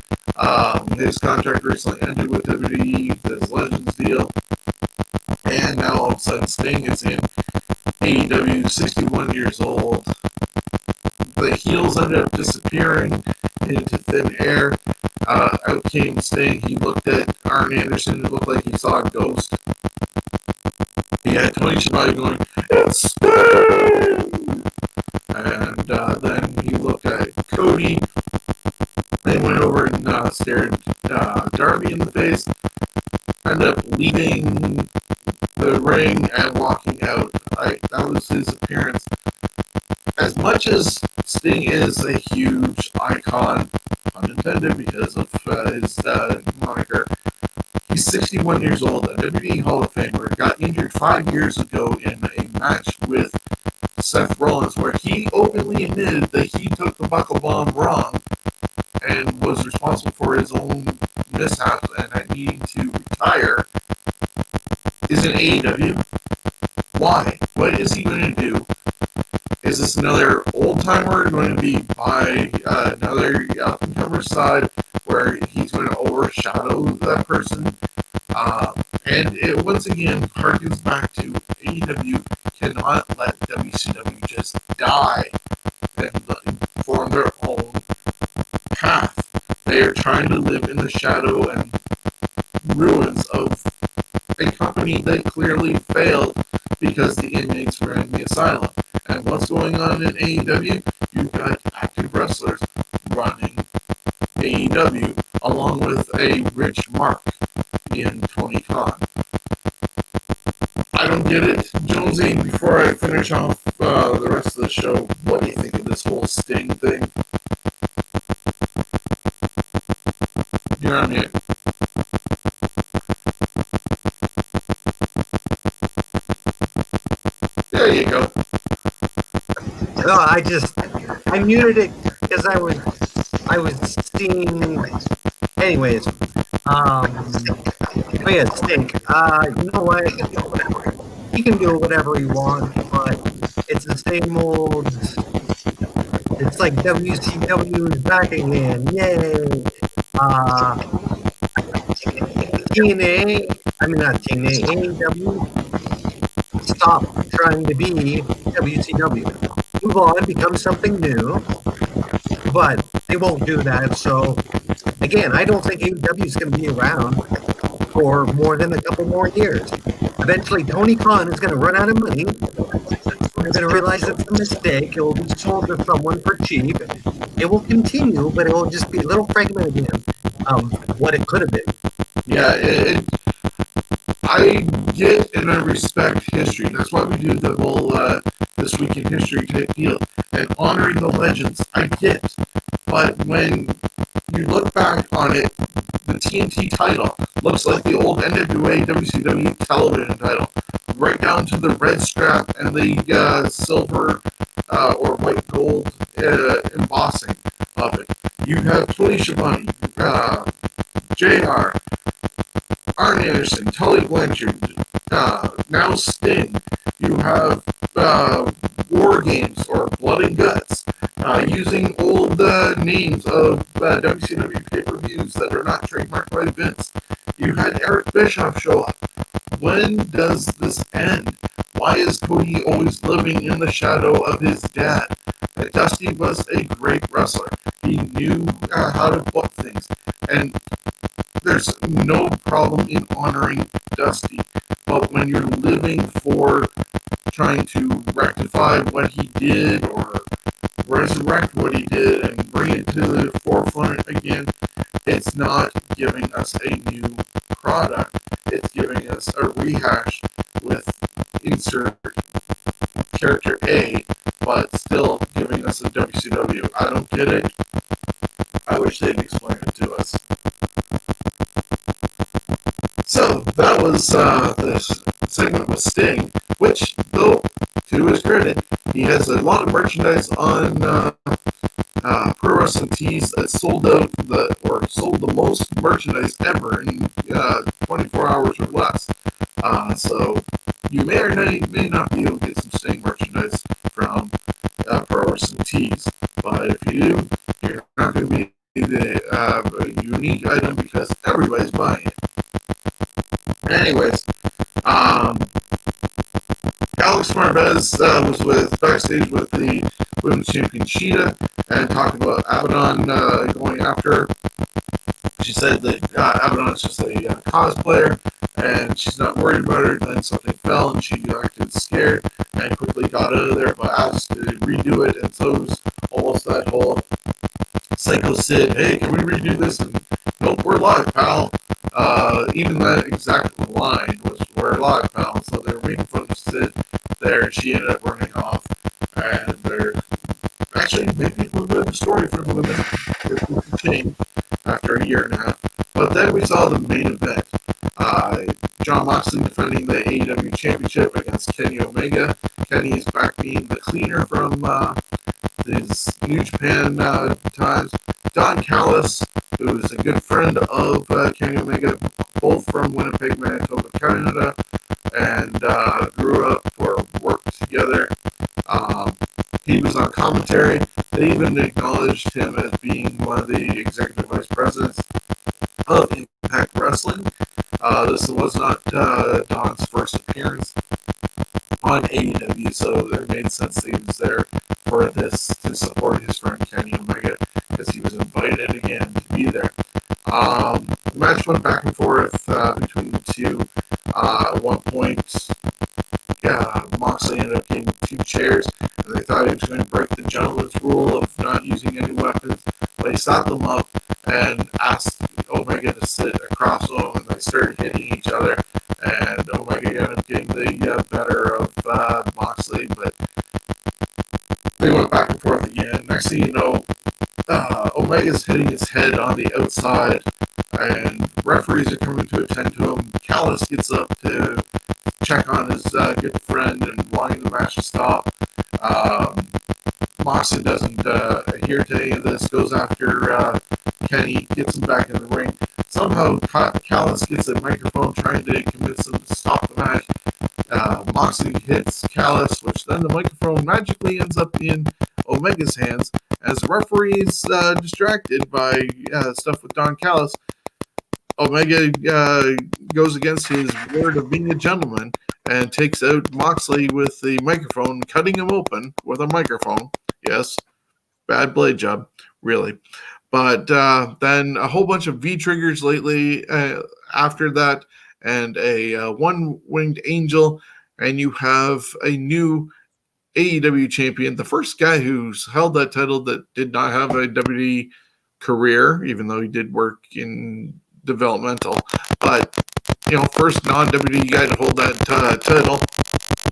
His contract recently ended with WWE, this Legends deal. And now all of a sudden Sting is in AEW, 61 years old. The heels ended up disappearing into thin air. Out came Sting. He looked at Arn Anderson. It looked like he saw a ghost. He had Tony Schiavone going, "It's Sting!" And then he looked at Cody. They went over and stared Darby in the face. Ended up leaving the ring and walking out. That was his appearance. As much as Sting is a huge icon, pun intended, because of his moniker, he's 61 years old, a WWE Hall of Famer, got injured 5 years ago in a match with Seth Rollins, where he openly admitted that he took the buckle bomb wrong and was responsible for his own mishaps and needing to retire, is in AEW. Why? What is he going to do? Is this another old-timer going to be by another up-and-comer side where he's going to overshadow that person? And it once again harkens back to AEW cannot let WCW just die and form their own path. They are trying to live in the shadow and ruins of a company that clearly failed because the inmates were in the asylum. And what's going on in AEW? You've got active wrestlers running AEW along with a rich mark in Tony Khan. I don't get it. Jonesy, before I finish off the rest of the show, what do you think of this whole Sting thing? You're on mute. There you go. No, I muted it because I was seeing. Anyways, oh yeah, Stink. You know what? He can do whatever he wants, but it's the same old. It's like WCW is back again. Yay! TNA. I mean not TNA. AEW. Stop trying to be WCW. Move on, become something new, but they won't do that. So, again, I don't think AEW is going to be around for more than a couple more years. Eventually, Tony Khan is going to run out of money. We're going to realize it's a mistake. It will be sold to someone for cheap. It will continue, but it will just be a little fragment again of what it could have been. Yeah, I get and I respect history. That's why we do the whole This Week in History type deal. And honoring the legends, I get. But when you look back on it, the TNT title looks like the old NWA WCW television title. Right down to the red strap and the silver or white gold embossing of it. You have Tony Schiavone, JR, Arn Anderson, Tully Blanchard, now Sting. You have War Games or Blood and Guts, using old names of WCW pay-per-views that are not trademarked by Vince. You had Eric Bischoff show up. When does this end? Why is Cody always living in the shadow of his dad? Dusty was a great wrestler. He knew how to book things. And there's no problem in honoring Dusty. But when you're living for trying to rectify what he did or resurrect what he did and bring it to the forefront again, it's not giving us a new product. It's giving us a rehash with insert character A, but still giving us get it? I wish they'd explain it to us. So that was this segment with Sting, which, though, to his credit, he has a lot of merchandise on Pro Wrestling Tees that sold out sold the most merchandise ever in 24 hours or less. So you may or may not be able to get some Sting merchandise from Pro Wrestling Tees, but if you do, you're not going to be the unique item because everybody's buying it. Anyways, Alex Marvez was backstage with the Women's Champion Sheeta and talking about Abaddon going after her. She said that Abaddon is just a cosplayer and she's not worried about her. Then something fell and she acted scared and quickly got out of there but asked to redo it. And so it was almost that whole Psycho Sid, hey, can we redo this? And nope, we're live, pal. Even that exact line was, we're live, pal. So they're waiting for them to sit there, and she ended up running off. And they're actually maybe a little bit of a story for the women. It changed after a year and a half. But then we saw the main event. Jon Moxley defending the AEW Championship against Kenny Omega. Kenny is back being the cleaner from his New Japan times. Don Callis, who is a good friend of Kenny Omega, both from Winnipeg, Manitoba, Canada, and grew up or worked together. He was on commentary. They even acknowledged him as being one of the executive vice presidents of Impact Wrestling. This was not Don's first appearance on AEW, so it made sense that he was there for this to support his friend Kenny Omega because he was invited again to be there. The match went back and forth between the two. At one point, Moxley ended up getting 2 chairs, and they thought he was going to break the gentleman's rule of not using any weapons, but he stopped them up and asked Omega to sit across them, and they started hitting each other, and Omega ended up getting the better of Moxley, but they went back and forth again. Next thing you know, Omega's hitting his head on the outside, and referees are coming to attend to him. Callis gets up to check on his good friend and wanting the match to stop. Moxley doesn't adhere to any of this, goes after Kenny, gets him back in the ring. Somehow Callis gets a microphone trying to convince him to stop the match. Moxley hits Callis, which then the microphone magically ends up in Omega's hands. As the referee is distracted by stuff with Don Callis, Omega goes against his word of being a gentleman and takes out Moxley with the microphone, cutting him open with a microphone. Yes, bad blade job, really. But then a whole bunch of V-triggers lately after that, and a one-winged angel, and you have a new AEW champion, the first guy who's held that title that did not have a WWE career, even though he did work in developmental. But, first non-WWE guy to hold that title.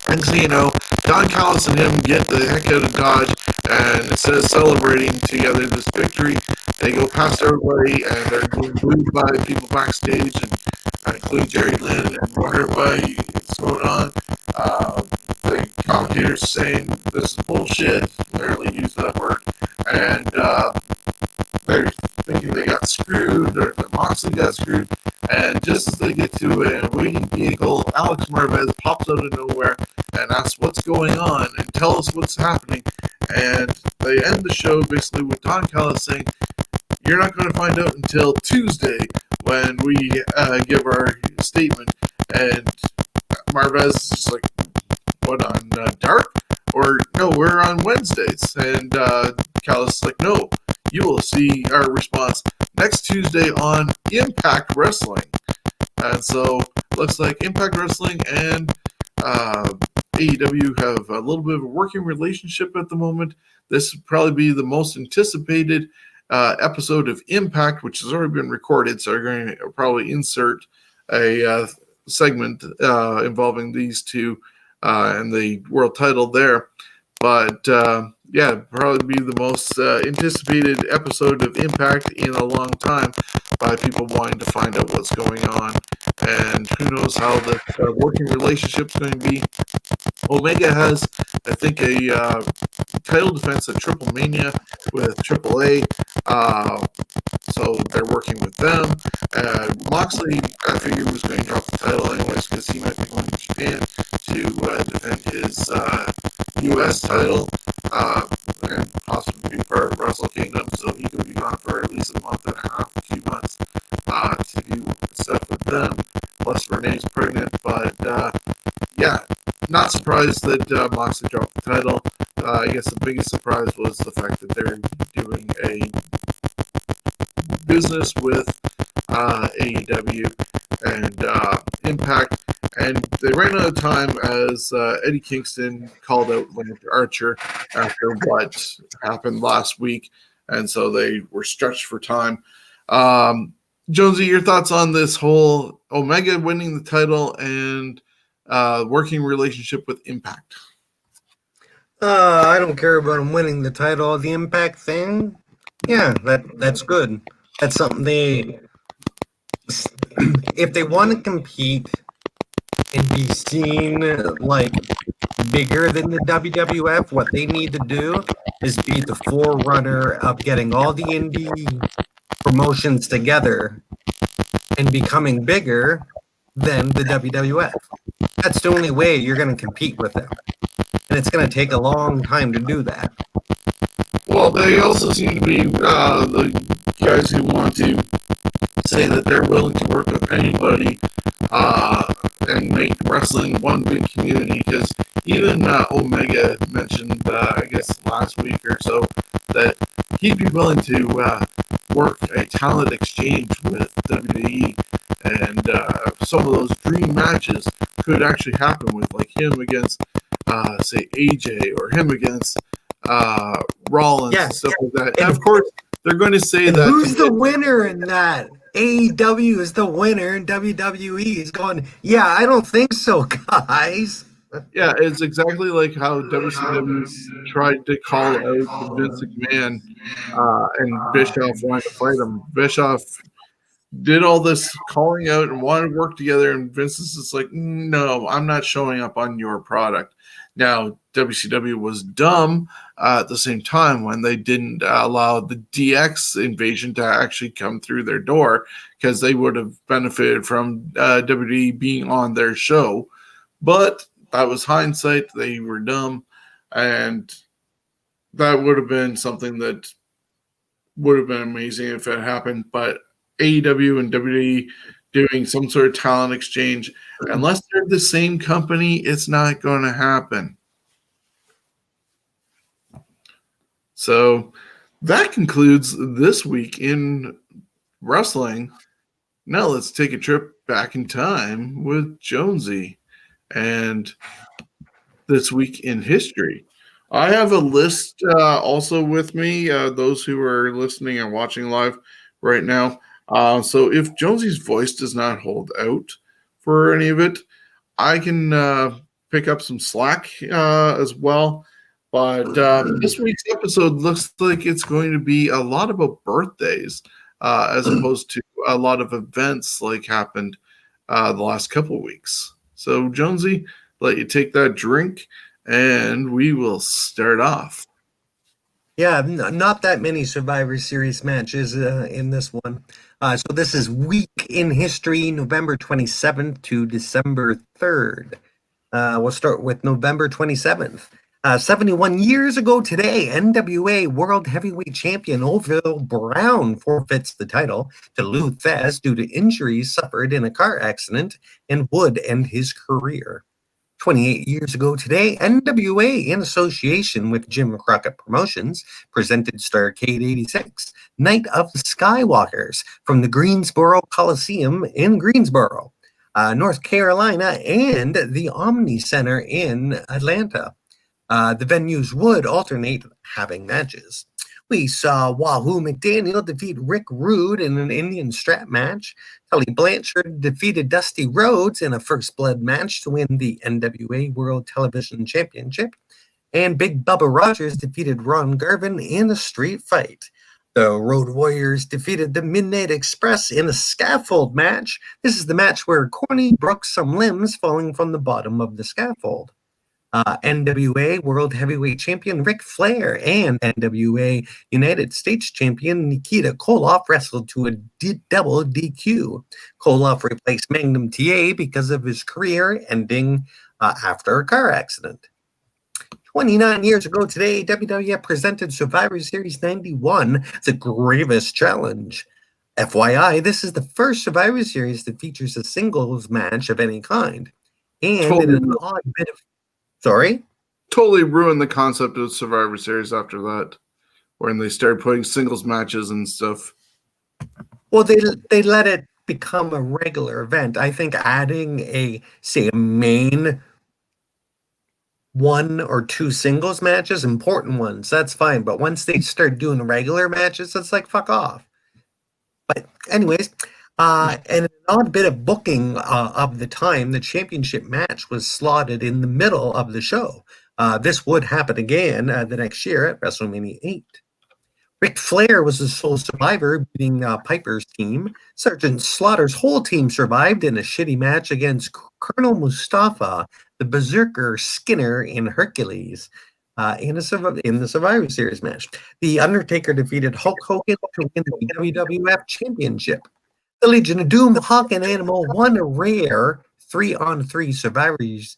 And so, Don Callis and him get the heck out of Dodge, and instead of celebrating together this victory, they go past everybody, and they're being booed by people backstage, and including Jerry Lynn, and everybody is going on. The commentators saying this is bullshit, rarely use that word, and they're thinking they got screwed, or that Moxley got screwed, and just as they get to a waiting vehicle, Alex Marvez pops out of nowhere and asks what's going on and tell us what's happening, and they end the show basically with Don Callis saying, you're not going to find out until Tuesday when we give our statement, and Marvez is just like, what, on Dark? Or, no, we're on Wednesdays. And Callis is like, no, you will see our response next Tuesday on Impact Wrestling. And so, looks like Impact Wrestling and AEW have a little bit of a working relationship at the moment. This would probably be the most anticipated episode of Impact, which has already been recorded, so we're going to probably insert a segment involving these two and the world title there. But yeah, probably be the most anticipated episode of Impact in a long time by people wanting to find out what's going on. And who knows how the working relationship's going to be. Omega has, I think, a title defense at Triple Mania with AAA. So they're working with them. Moxley, I figured, was going to drop the title anyways because he might be going to Japan to defend his U.S. title and possibly be part of Wrestle Kingdom. So he could be gone for at least a month and a half, 2 months to do stuff with them. Plus, Renee's pregnant. But yeah, not surprised that Moxley dropped the title. I guess the biggest surprise was the fact that they're doing a business with AEW and Impact, and they ran out of time as Eddie Kingston called out Lance Archer after what happened last week, and so they were stretched for time. Jonesy, your thoughts on this whole Omega winning the title and working relationship with Impact? I don't care about him winning the title. The Impact thing, yeah, that's good. That's something if they want to compete and be seen like bigger than the WWF, what they need to do is be the forerunner of getting all the indie promotions together and becoming bigger than the WWF. That's the only way you're going to compete with them. And it's going to take a long time to do that. Well, they also seem to be the guys who want to say that they're willing to work with anybody and make wrestling one big community. Because even Omega mentioned, I guess last week or so, that he'd be willing to work a talent exchange with WWE, and some of those dream matches could actually happen with like him against, say, AJ, or him against Rollins, and stuff like that. And of course, they're going to say that who's the winner in that? AEW is the winner, and WWE is going, yeah, I don't think so, guys. Yeah, it's exactly like how WCW tried to call out Vince McMahon and Bischoff wanted to fight him. Bischoff did all this calling out and wanted to work together, and Vince is just like, no, I'm not showing up on your product. Now, WCW was dumb at the same time when they didn't allow the DX invasion to actually come through their door, because they would have benefited from WWE being on their show. But that was hindsight. They were dumb, and that would have been something that would have been amazing if it happened. But AEW and WWE doing some sort of talent exchange, unless they're the same company, it's not going to happen. So that concludes this week in wrestling. Now let's take a trip back in time with Jonesy and this week in history. I have a list also with me, those who are listening and watching live right now. So if Jonesy's voice does not hold out for any of it, I can pick up some slack as well. But this week's episode looks like it's going to be a lot about birthdays as opposed to a lot of events like happened the last couple of weeks. So Jonesy, let you take that drink and we will start off. Yeah, not that many Survivor Series matches in this one. So this is Week in History, November 27th to December 3rd. We'll start with November 27th. 71 years ago today, NWA World Heavyweight Champion Orville Brown forfeits the title to Lou Thesz due to injuries suffered in a car accident and would end his career. 28 years ago today, NWA, in association with Jim Crockett Promotions, presented Starrcade 86, Night of the Skywalkers, from the Greensboro Coliseum in Greensboro, North Carolina, and the Omni Center in Atlanta. The venues would alternate having matches. We saw Wahoo McDaniel defeat Rick Rude in an Indian strap match. Tully Blanchard defeated Dusty Rhodes in a first blood match to win the NWA World Television Championship. And Big Bubba Rogers defeated Ron Garvin in a street fight. The Road Warriors defeated the Midnight Express in a scaffold match. This is the match where Corny broke some limbs falling from the bottom of the scaffold. NWA World Heavyweight Champion Ric Flair and NWA United States Champion Nikita Koloff wrestled to a double DQ. Koloff replaced Magnum TA because of his career ending after a car accident. 29 years ago today, WWF presented Survivor Series 91, The Gravest Challenge. FYI, this is the first Survivor Series that features a singles match of any kind. And in an odd bit of... Sorry? Totally ruined the concept of Survivor Series after that, when they started putting singles matches and stuff. Well, they let it become a regular event. I think adding a main 1 or 2 singles matches, important ones, that's fine. But once they start doing regular matches, it's like, fuck off. But anyways, and an odd bit of booking of the time, the championship match was slotted in the middle of the show. This would happen again the next year at WrestleMania 8. Ric Flair was the sole survivor, beating Piper's team. Sergeant Slaughter's whole team survived in a shitty match against Colonel Mustafa, the Berserker Skinner, in Hercules. In the Survivor Series match, The Undertaker defeated Hulk Hogan to win the WWF Championship. The Legion of Doom, Hawk and Animal won a rare 3-on-3 Survivors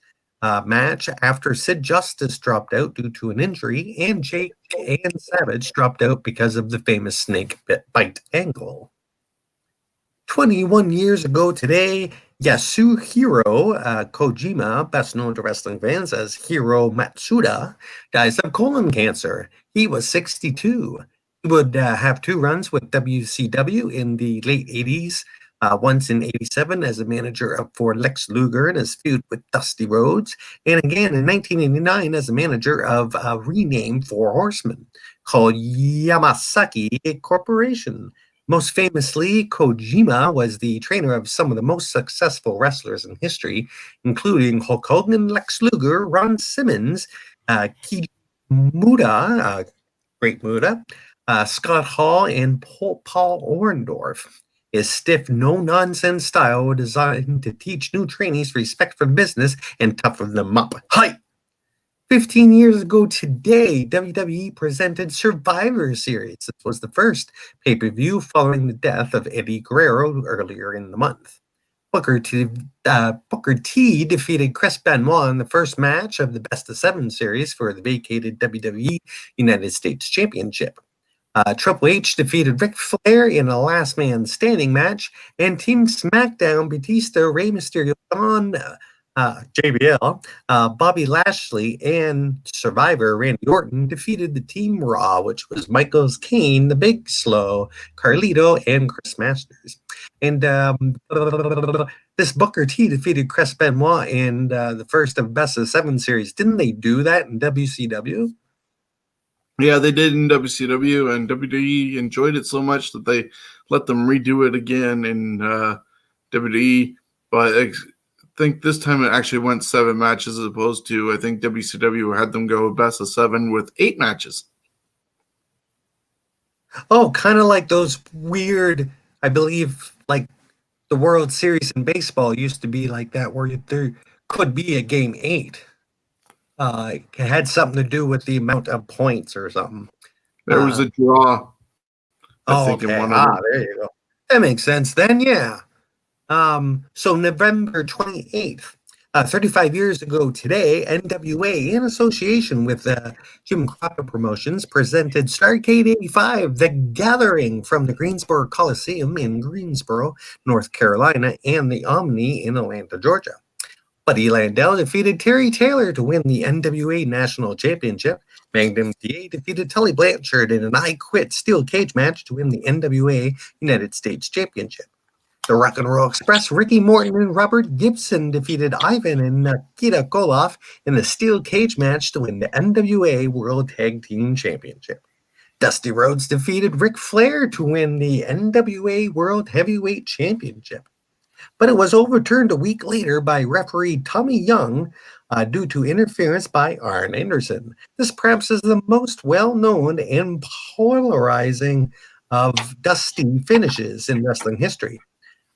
match after Sid Justice dropped out due to an injury, and Jake and Savage dropped out because of the famous snake bite angle. 21 years ago today, Yasuhiro Kojima, best known to wrestling fans as Hiro Matsuda, dies of colon cancer. He was 62. He would have 2 runs with WCW in the late 80s, once in 87 as a manager for Lex Luger in his feud with Dusty Rhodes, and again in 1989 as a manager of a renamed Four Horsemen called Yamasaki Corporation. Most famously, Kojima was the trainer of some of the most successful wrestlers in history, including Hulk Hogan, Lex Luger, Ron Simmons, Keiji Muda, Great Muda, Scott Hall, and Paul Orndorff. His stiff, no-nonsense style was designed to teach new trainees respect for business and toughen them up. Hi! 15 years ago today, WWE presented Survivor Series. This was the first pay-per-view following the death of Eddie Guerrero earlier in the month. Booker T defeated Chris Benoit in the first match of the Best of 7 series for the vacated WWE United States Championship. Triple H defeated Ric Flair in a last man standing match, and Team SmackDown, Batista, Rey Mysterio, Don JBL, Bobby Lashley, and Survivor Randy Orton defeated the Team Raw, which was Michaels, Kane, The Big Slow, Carlito, and Chris Masters. And this Booker T defeated Chris Benoit in the first of Best of 7 series. Didn't they do that in WCW? Yeah, they did in WCW, and WWE enjoyed it so much that they let them redo it again in WWE. But I think this time it actually went 7 matches as opposed to, I think WCW had them go best of 7 with 8 matches. Oh, kind of like those weird, I believe, like the World Series in baseball used to be like that, where there could be a game 8. It had something to do with the amount of points or something. There was a draw. Okay. There you go. That makes sense then, yeah. So November 28th, 35 years ago today, NWA, in association with Jim Crockett Promotions, presented Starrcade 85, The Gathering, from the Greensboro Coliseum in Greensboro, North Carolina, and the Omni in Atlanta, Georgia. Buddy Landel defeated Terry Taylor to win the NWA National Championship. Magnum TA defeated Tully Blanchard in an I Quit steel cage match to win the NWA United States Championship. The Rock and Roll Express, Ricky Morton and Robert Gibson defeated Ivan and Nikita Koloff in a steel cage match to win the NWA World Tag Team Championship. Dusty Rhodes defeated Ric Flair to win the NWA World Heavyweight Championship. but it was overturned a week later by referee Tommy Young due to interference by Arn Anderson. This perhaps is the most well-known and polarizing of dusty finishes in wrestling history.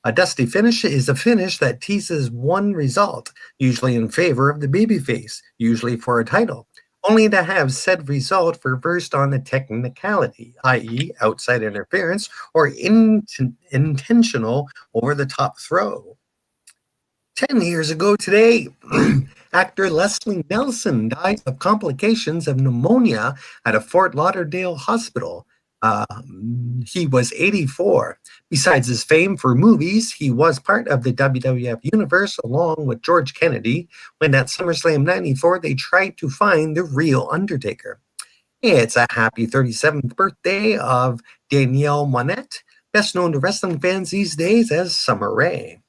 A dusty finish is a finish that teases one result, usually in favor of the babyface, usually for a title, only to have said result reversed on a technicality, i.e., outside interference or intentional over-the-top throw. 10 years ago today, actor Leslie Nelson died of complications of pneumonia at a Fort Lauderdale hospital. He was 84. Besides his fame for movies, he was part of the WWF universe along with George Kennedy when at SummerSlam 94 they tried to find the real Undertaker. It's a happy 37th birthday of Danielle Monette, best known to wrestling fans these days as Summer Rae.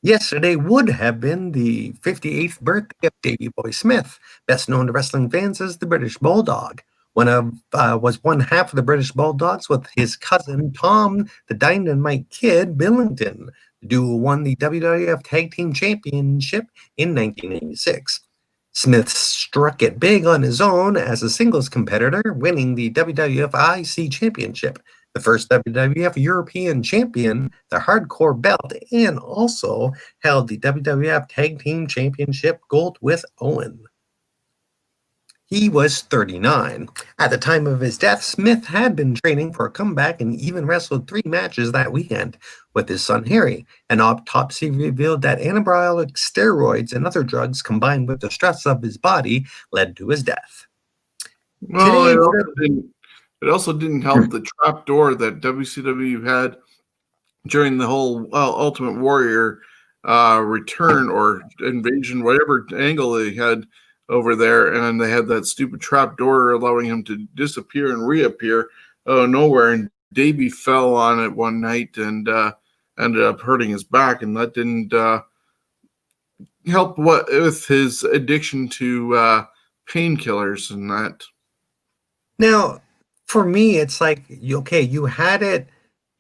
Yesterday would have been the 58th birthday of Davey Boy Smith, best known to wrestling fans as the British Bulldog. Was one half of the British Bulldogs with his cousin Tom, the Dynamite Kid Billington. The duo won the WWF Tag Team Championship in 1986. Smith struck it big on his own as a singles competitor, winning the WWF IC Championship, the first WWF European Champion, the Hardcore Belt, and also held the WWF Tag Team Championship gold with Owen. He was 39. At the time of his death, Smith had been training for a comeback and even wrestled 3 matches that weekend with his son Harry. An autopsy revealed that anabolic steroids and other drugs combined with the stress of his body led to his death. Well, it also didn't help the trapdoor that WCW had during the whole Ultimate Warrior return or invasion, whatever angle they had over there, and they had that stupid trap door allowing him to disappear and reappear out of nowhere, and Davey fell on it one night and ended up hurting his back, and that didn't help with his addiction to painkillers and that. Now, for me, it's like, okay, you had it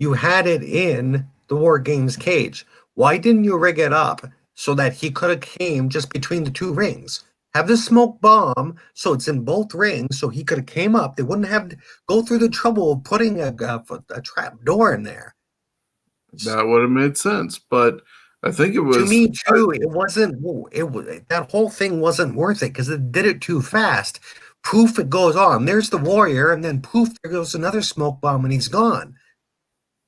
in the War Games cage. Why didn't you rig it up so that he could have came just between the 2 rings? Have the smoke bomb so it's in both rings, so he could have came up. They wouldn't have to go through the trouble of putting a trap door in there. That would have made sense, but I think it was... To me, too, it wasn't... that whole thing wasn't worth it because it did it too fast. Poof, it goes on. There's the Warrior, and then poof, there goes another smoke bomb, and he's gone.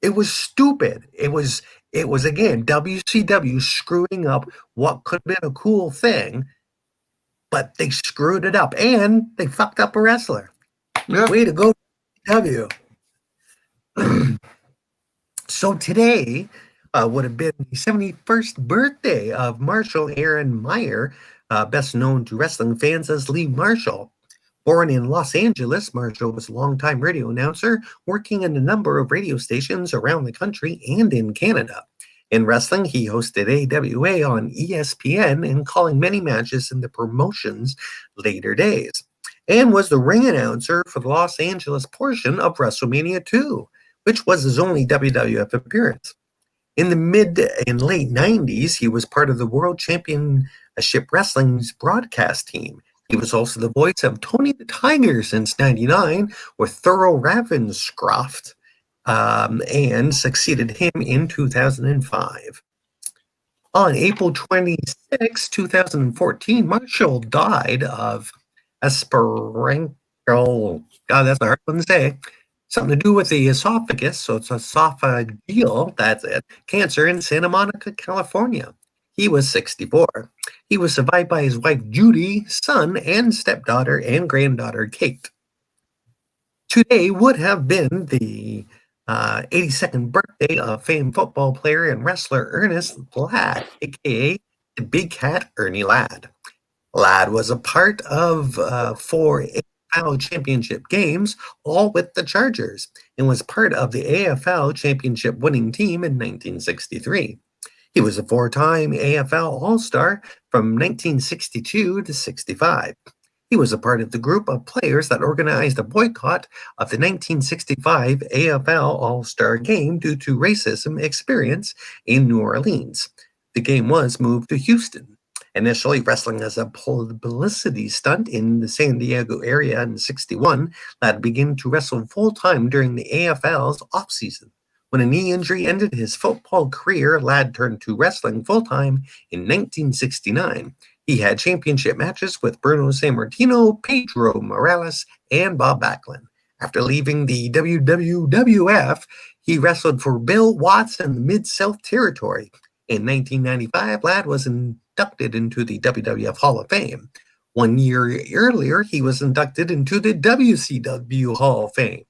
It was stupid. It was again, WCW screwing up what could have been a cool thing, but they screwed it up, and they fucked up a wrestler. Yeah. Way to go, W. So today would have been the 71st birthday of Marshall Aaron Meyer, best known to wrestling fans as Lee Marshall. Born in Los Angeles, Marshall was a longtime radio announcer, working in a number of radio stations around the country and in Canada. In wrestling, he hosted AWA on ESPN and calling many matches in the promotion's later days, and was the ring announcer for the Los Angeles portion of WrestleMania 2, which was his only WWF appearance. In the mid and late 90s, he was part of the World Championship Wrestling's broadcast team. He was also the voice of Tony the Tiger since 99 with Thurl Ravenscroft, and succeeded him in 2005. On April 26, 2014, Marshall died of esophageal, God, that's a hard one to say, something to do with the esophagus, so it's esophageal, that's it, cancer in Santa Monica, California. He was 64. He was survived by his wife Judy, son and stepdaughter and granddaughter Kate. Today would have been the 82nd birthday of famed football player and wrestler Ernest Ladd, a.k.a. the Big Cat Ernie Ladd. Ladd was a part of 4 AFL championship games, all with the Chargers, and was part of the AFL championship winning team in 1963. He was a 4-time AFL All-Star from 1962 to 65. He was a part of the group of players that organized a boycott of the 1965 AFL All-Star Game due to racism experienced in New Orleans. The game was moved to Houston. Initially wrestling as a publicity stunt in the San Diego area in '61, Ladd began to wrestle full-time during the AFL's offseason. When a knee injury ended his football career, Ladd turned to wrestling full-time in 1969. He had championship matches with Bruno Sammartino, Pedro Morales, and Bob Backlund. After leaving the WWF, he wrestled for Bill Watts in the Mid-South Territory. In 1995, Ladd was inducted into the WWF Hall of Fame. 1 year earlier, he was inducted into the WCW Hall of Fame.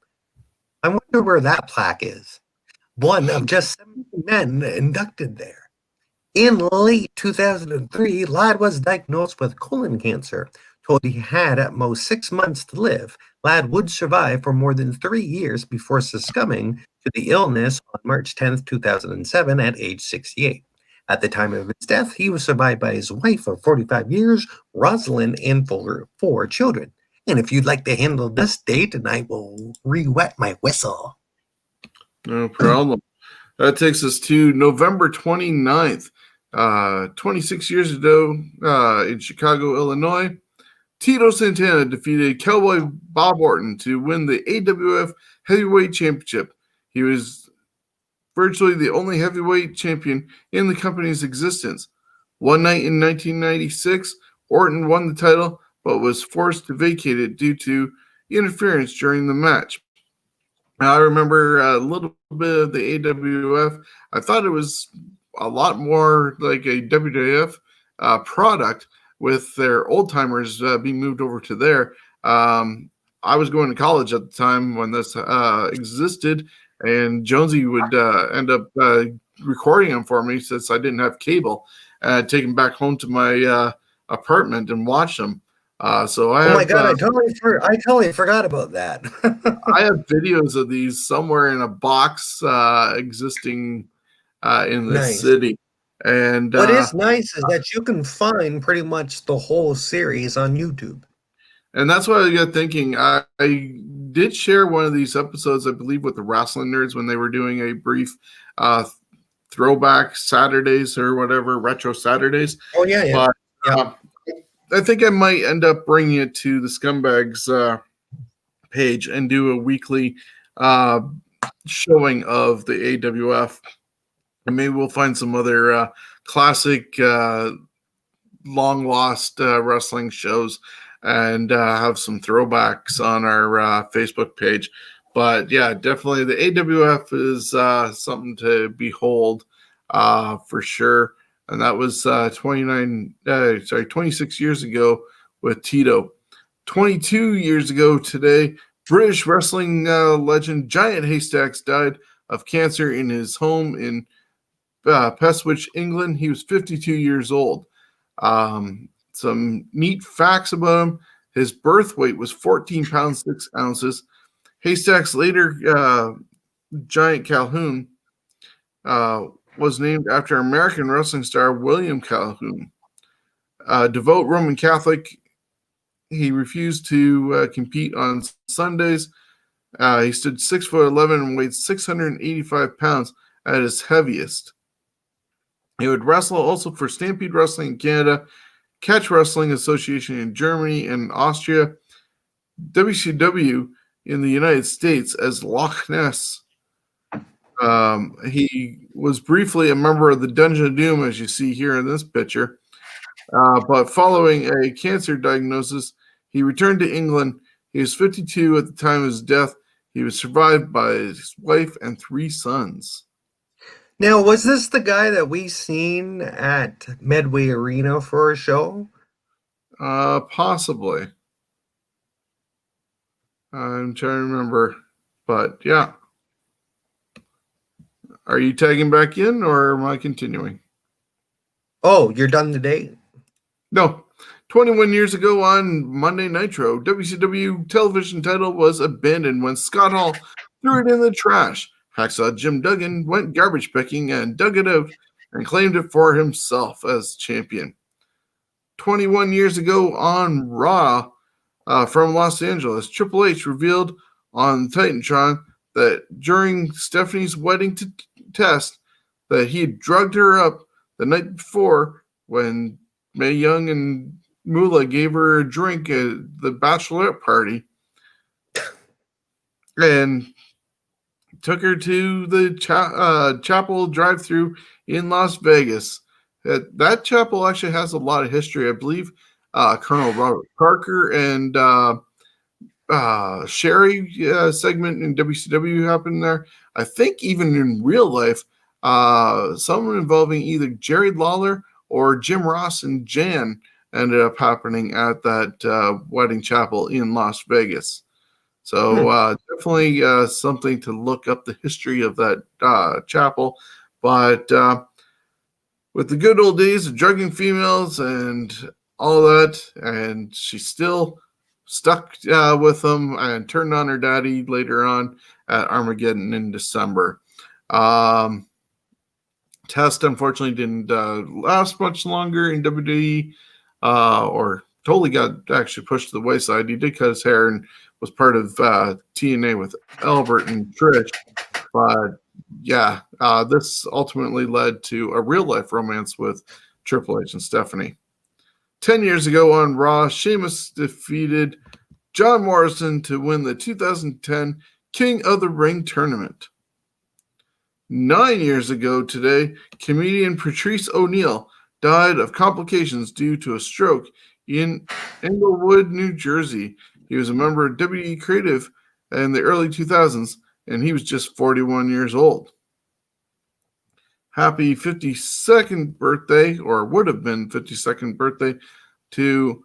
I wonder where that plaque is. One of just 70 men inducted there. In late 2003, Ladd was diagnosed with colon cancer. Told he had at most 6 months to live, Ladd would survive for more than 3 years before succumbing to the illness on March 10, 2007 at age 68. At the time of his death, he was survived by his wife of 45 years, Rosalind, and four children. And if you'd like to handle this date, and I will re-wet my whistle. No problem. That takes us to November 29th, 26 years ago in Chicago, Illinois. Tito Santana defeated Cowboy Bob Orton to win the AWF Heavyweight Championship. He was virtually the only heavyweight champion in the company's existence. One night in 1996, Orton won the title, but was forced to vacate it due to interference during the match. I remember a little bit of the AWF. I thought it was a lot more like a WWF product with their old timers being moved over to there. I was going to college at the time when this existed, and Jonesy would end up recording them for me since I didn't have cable. Take them back home to my apartment and watch them. So I my God, I totally forgot about that. I have videos of these somewhere in a box existing in the city. And what is nice is that you can find pretty much the whole series on YouTube. And that's what I got thinking. I did share one of these episodes, I believe, with the Wrestling Nerds when they were doing a brief throwback Saturdays or whatever, retro Saturdays. Oh, yeah. But, I think I might end up bringing it to the Scumbags page and do a weekly showing of the AWF. And maybe we'll find some other classic, long-lost wrestling shows and have some throwbacks on our Facebook page. But, yeah, definitely the AWF is something to behold for sure. And that was 26 years ago with Tito. 22 years ago today, British wrestling legend Giant Haystacks died of cancer in his home in Peswich, England. He was 52 years old. Some neat facts about him. His birth weight was 14 pounds, 6 ounces. Haystacks later, Giant Calhoun, was named after American wrestling star William Calhoun. Devout Roman Catholic, he refused to compete on Sundays. He stood 6'11" and weighed 685 pounds at his heaviest. He would wrestle also for Stampede Wrestling in Canada, Catch Wrestling Association in Germany and Austria, WCW in the United States as Loch Ness. He was briefly a member of the Dungeon of Doom, as you see here in this picture. But following a cancer diagnosis, he returned to England. He was 52 at the time of his death. He was survived by his wife and 3 sons. Now, was this the guy that we seen at Medway Arena for a show? Possibly. I'm trying to remember. But, yeah. Are you tagging back in, or am I continuing? Oh, you're done today? No. 21 years ago on Monday Nitro, WCW television title was abandoned when Scott Hall threw it in the trash. Hacksaw Jim Duggan went garbage picking and dug it out and claimed it for himself as champion. 21 years ago on Raw, from Los Angeles. Triple H revealed on Titantron that during Stephanie's wedding test that he had drugged her up the night before when Mae Young and Moolah gave her a drink at the bachelorette party and took her to the chapel drive-thru in Las Vegas. That chapel actually has a lot of history. I believe Colonel Robert Parker and Sherry segment in WCW happened there. I think even in real life, someone involving either Jerry Lawler or Jim Ross and Jan ended up happening at that wedding chapel in Las Vegas. So definitely something to look up the history of that chapel. But with the good old days of drugging females and all that, and she still stuck with them and turned on her daddy later on at Armageddon in December. Test unfortunately didn't last much longer in WWE, or totally got actually pushed to the wayside. He did cut his hair and was part of TNA with Albert and Trish, but yeah, this ultimately led to a real life romance with Triple H and Stephanie. 10 years ago on Raw, Sheamus defeated John Morrison to win the 2010 King of the Ring tournament. 9 years ago today, comedian Patrice O'Neal died of complications due to a stroke in Englewood, New Jersey. He was a member of WWE Creative in the early 2000s, and he was just 41 years old. Happy 52nd birthday, or would have been 52nd birthday, to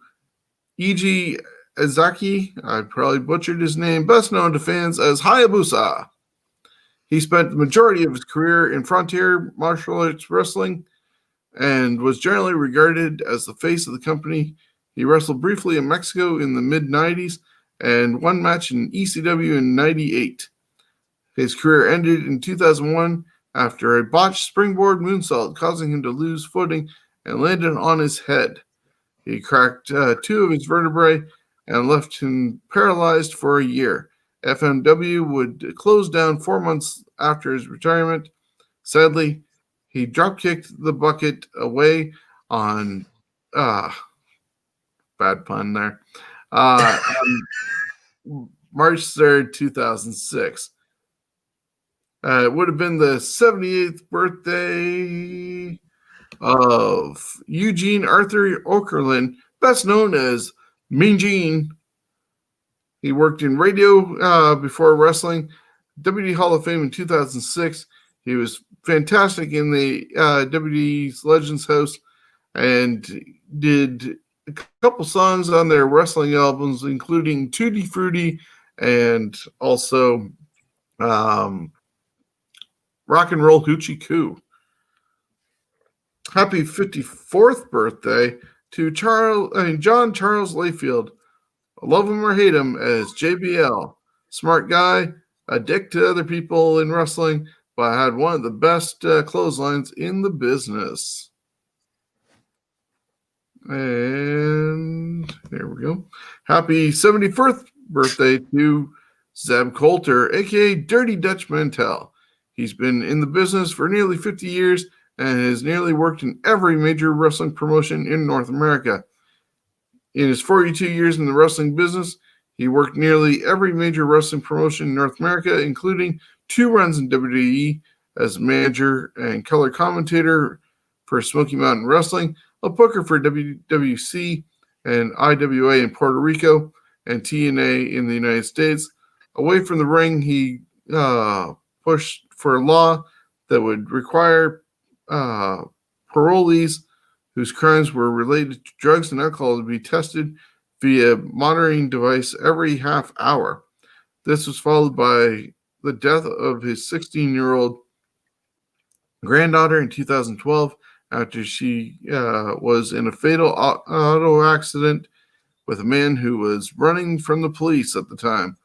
E.G. Ezaki. I probably butchered his name, best known to fans as Hayabusa. He spent the majority of his career in frontier martial arts wrestling and was generally regarded as the face of the company. He wrestled briefly in Mexico in the mid-90s and one match in ECW in 98. His career ended in 2001 after a botched springboard moonsault, causing him to lose footing and landed on his head. He cracked 2 of his vertebrae and left him paralyzed for a year. FMW would close down 4 months after his retirement. Sadly, he drop-kicked the bucket away on bad pun there. On March 3rd, 2006. It would have been the 78th birthday of Eugene Arthur Okerlund, best known as Mean Gene. He worked in radio before wrestling. WWE Hall of Fame in 2006. He was fantastic in the WWE's Legends House and did a couple songs on their wrestling albums, including Tutti Frutti and also Rock and Roll Hoochie Coo. Happy 54th birthday to John Charles Layfield. Love him or hate him as JBL. Smart guy, a dick to other people in wrestling, but had one of the best clotheslines in the business. And there we go. Happy 71st birthday to Zeb Coulter, a.k.a. Dirty Dutch Mantel. He's been in the business for nearly 50 years and has nearly worked in every major wrestling promotion in North America. In his 42 years in the wrestling business, he worked nearly every major wrestling promotion in North America, including 2 runs in WWE as manager and color commentator for Smoky Mountain Wrestling, a booker for WWC and IWA in Puerto Rico, and TNA in the United States. Away from the ring, he pushed for a law that would require parolees whose crimes were related to drugs and alcohol to be tested via monitoring device every half hour. This was followed by the death of his 16-year-old granddaughter in 2012 after she was in a fatal auto accident with a man who was running from the police at the time.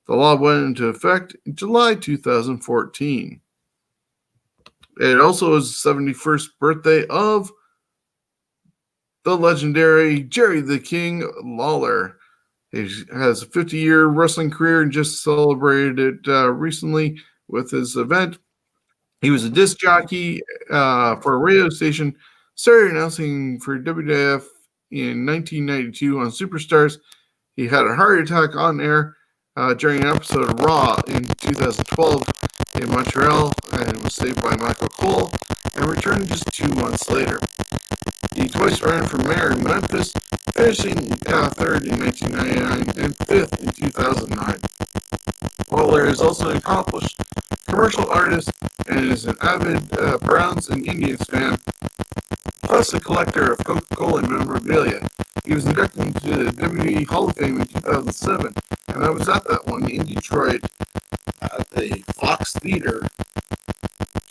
The law went into effect in July 2014. It also was the 71st birthday of the legendary Jerry the King Lawler. He has a 50-year wrestling career and just celebrated it recently with his event. He was a disc jockey for a radio station, started announcing for WWF in 1992 on Superstars. He had a heart attack on air during an episode of Raw in 2012 in Montreal and was saved by Michael Cole and returned just 2 months later. He twice ran for mayor in Memphis, finishing third in 1999 and fifth in 2009. Waller is also an accomplished commercial artist and is an avid Browns and Indians fan, plus a collector of Coca-Cola memorabilia. He was inducted into the WWE Hall of Fame in 2007, and I was at that one in Detroit at the Fox Theater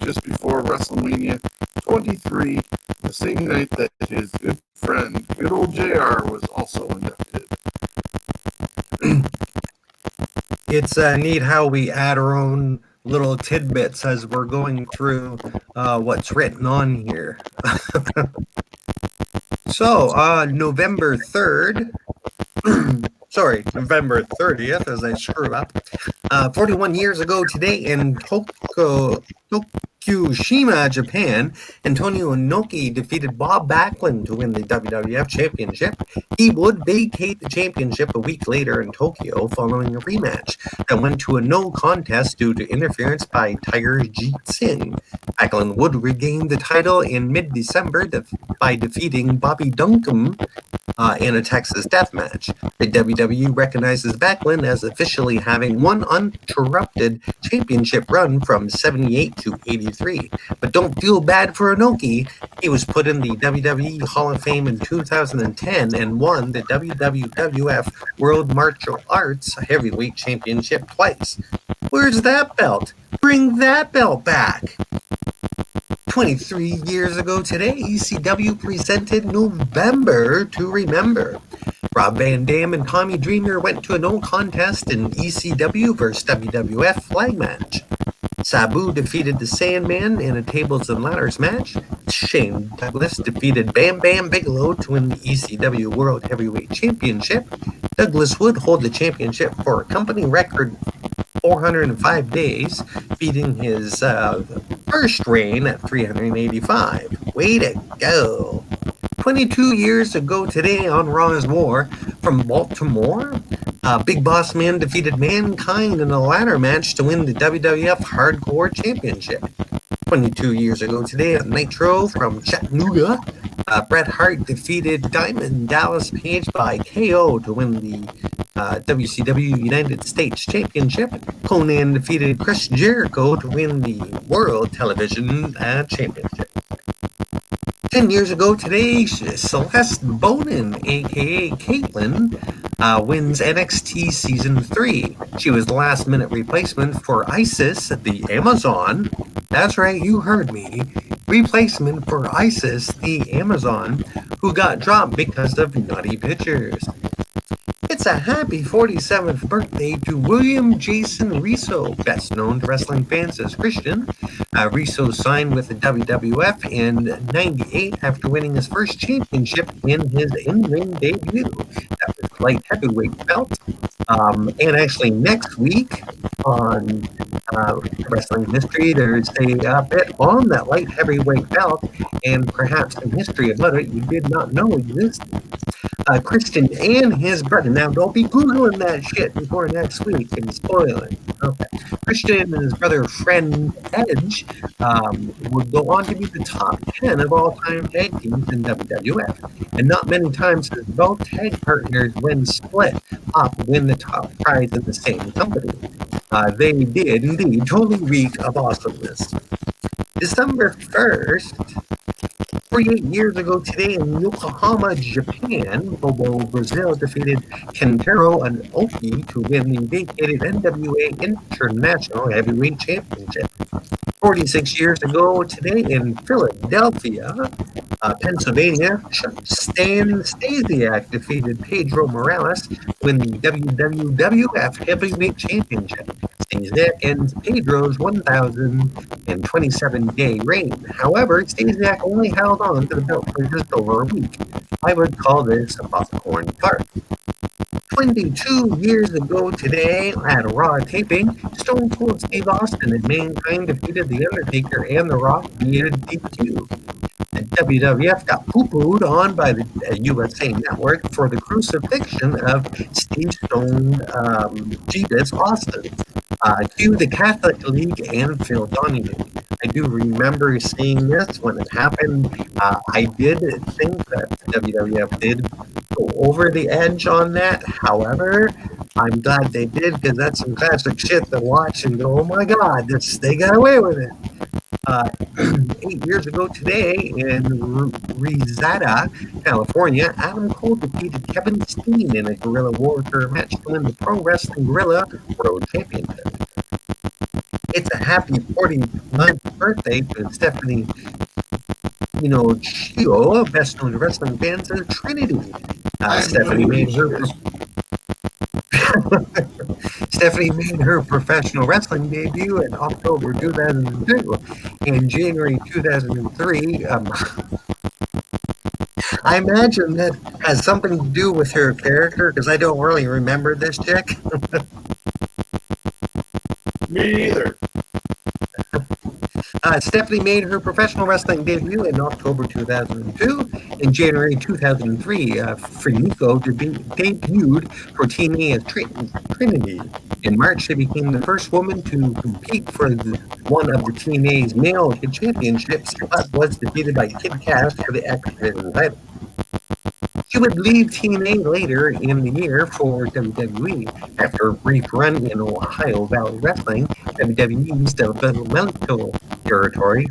just before WrestleMania 23, the same night that his good friend, good old JR, was also inducted. It's neat how we add our own little tidbits as we're going through what's written on here. So, November 3rd, November 30th, as I screw up, 41 years ago today in Tokushima, Japan, Antonio Inoki defeated Bob Backlund to win the WWF Championship. He would vacate the championship a week later in Tokyo following a rematch that went to a no contest due to interference by Tiger Jeet Singh. Backlund would regain the title in mid-December by defeating Bobby Duncombe in a Texas death match. The WWE recognizes Backlund as officially having one uninterrupted championship run from 78 to 83. But don't feel bad for Inoki. He was put in the WWE Hall of Fame in 2010 and won the WWF World Martial Arts Heavyweight Championship twice. Where's that belt? Bring that belt back! 23 years ago today, ECW presented November to Remember. Rob Van Dam and Tommy Dreamer went to a no contest in ECW vs. WWF flag match. Sabu defeated the Sandman in a tables and ladders match. Shane Douglas defeated Bam Bam Bigelow to win the ECW World Heavyweight Championship. Douglas would hold the championship for a company record 405 days, beating his first reign at 385. Way to go. 22 years ago today on Raw's War from Baltimore, Big Boss Man defeated Mankind in a ladder match to win the WWF Hardcore Championship. 22 years ago today on Nitro from Chattanooga, Bret Hart defeated Diamond Dallas Page by KO to win the WCW United States Championship. Conan defeated Chris Jericho to win the World Television Championship. 10 years ago today, Celeste Bonin, aka Caitlyn, wins NXT Season 3. She was the last-minute replacement for Isis the Amazon. That's right, you heard me. Replacement for Isis the Amazon, who got dropped because of naughty pictures. It's a happy 47th birthday to William Jason Riso, best known to wrestling fans as Christian. Riso signed with the WWF in '98 after winning his first championship in his in-ring debut. That was light heavyweight belt. And actually next week on Wrestling History, there's a bit on that light heavyweight belt and perhaps some history about it you did not know existed. Christian and his brother. Now, don't be Googling that shit before next week and spoil it. Okay. Christian and his brother, friend Edge, would go on to be the top 10 of all-time tag teams in WWF. And not many times has both tag partners, when split up, win the top prize in the same company. They did indeed totally reek of awesomeness. December 1st, 48 years ago today in Yokohama, Japan, Bobo Brazil defeated Kentaro and Oki to win the vacated NWA International Heavyweight Championship. 46 years ago today in Philadelphia, Pennsylvania, Stan Stasiak defeated Pedro Morales to win the WWF Heavyweight Championship. Stasiak ends Pedro's 1,027-day reign. However, Stasiak only held on to the belt for just over a week. I would call this a popcorn fart. 22 years ago today, at a Raw taping, Stone Cold Steve Austin and Mankind defeated The Undertaker and The Rock via DQ. And WWF got poo-pooed on by the USA Network for the crucifixion of Steve Stone Jeebus Austin. Cue the Catholic League and Phil Donahue. I do remember seeing this when it happened. I did think that WWF did go over the edge on that. However, I'm glad they did, because that's some classic shit to watch and go, oh my God, they got away with it. 8 years ago today in Reseda, California, Adam Cole defeated Kevin Steen in a guerrilla warfare match to win the Pro Wrestling Guerrilla World Championship. It's a happy 49th birthday to Stephanie Chio, best known to wrestling fans as Trinity. Stephanie made her professional wrestling debut in October 2002. In January 2003, I imagine that has something to do with her character, because I don't really remember this chick. Me either. Stephanie made her professional wrestling debut in October 2002. In January 2003, Fumiko debuted for TNA as Trinity. In March, she became the first woman to compete for one of the TNA's male championships, but was defeated by Kid Cass for the X Division title. She would leave TNA later in the year for WWE. After a brief run in Ohio Valley Wrestling, WWE's developmental territory,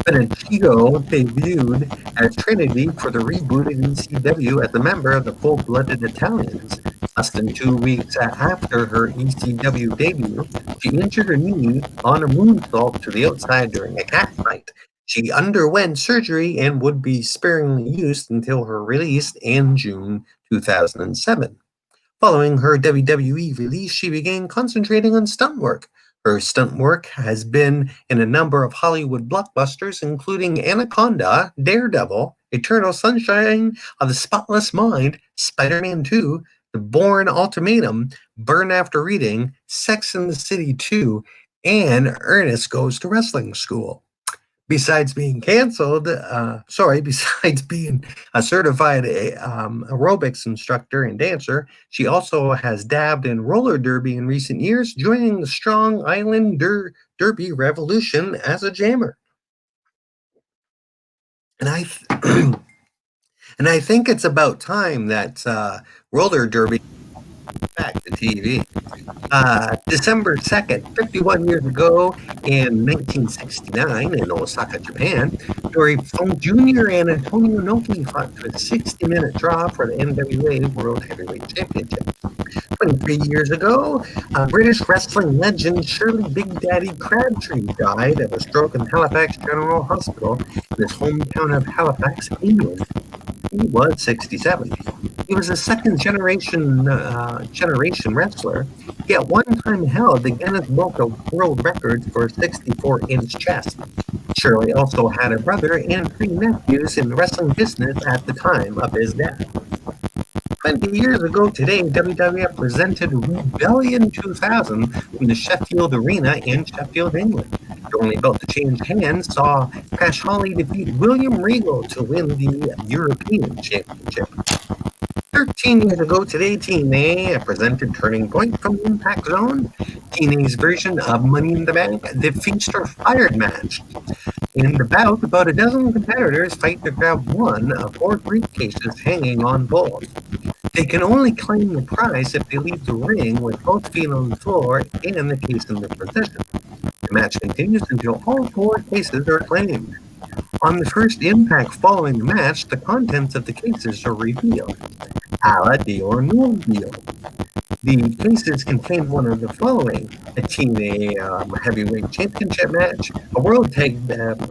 Benedetto debuted as Trinity for the rebooted ECW as a member of the Full-Blooded Italians. Less than 2 weeks after her ECW debut, she injured her knee on a moonsault to the outside during a cat fight. She underwent surgery and would be sparingly used until her release in June 2007. Following her WWE release, she began concentrating on stunt work. Her stunt work has been in a number of Hollywood blockbusters, including Anaconda, Daredevil, Eternal Sunshine of the Spotless Mind, Spider-Man 2, The Bourne Ultimatum, Burn After Reading, Sex and the City 2, and Ernest Goes to Wrestling School. Besides being besides being a certified aerobics instructor and dancer, she also has dabbed in roller derby in recent years, joining the Strong Island Derby Revolution as a jammer. And I think it's about time that roller derby back to TV. December 2nd, 51 years ago in 1969 in Osaka, Japan, Dory Funk Jr. and Antonio Inoki fought for a 60-minute draw for the NWA World Heavyweight Championship. 23 years ago, British wrestling legend Shirley Big Daddy Crabtree died of a stroke in Halifax General Hospital in his hometown of Halifax, England. He was 67. He was a second generation wrestler. He at one time held the Guinness Book of World Records for a 64-inch chest. Shirley also had a brother and 3 nephews in the wrestling business at the time of his death. 20 years ago today, WWF presented Rebellion 2000 from the Sheffield Arena in Sheffield, England. The only belt to change hands saw Crash Holly defeat William Regal to win the European Championship. 13 years ago today, TNA presented Turning Point from Impact Zone, TNA's version of Money in the Bank, the Feast or Fired match. In the bout, about a dozen competitors fight to grab one of 4 briefcases hanging on poles. They can only claim the prize if they leave the ring with both feet on the floor and the case in their possession. The match continues until all 4 cases are claimed. On the first impact following the match, the contents of the cases are revealed. A la deal or no deal. The cases contain one of the following: a TNA Heavyweight Championship match, a World Tag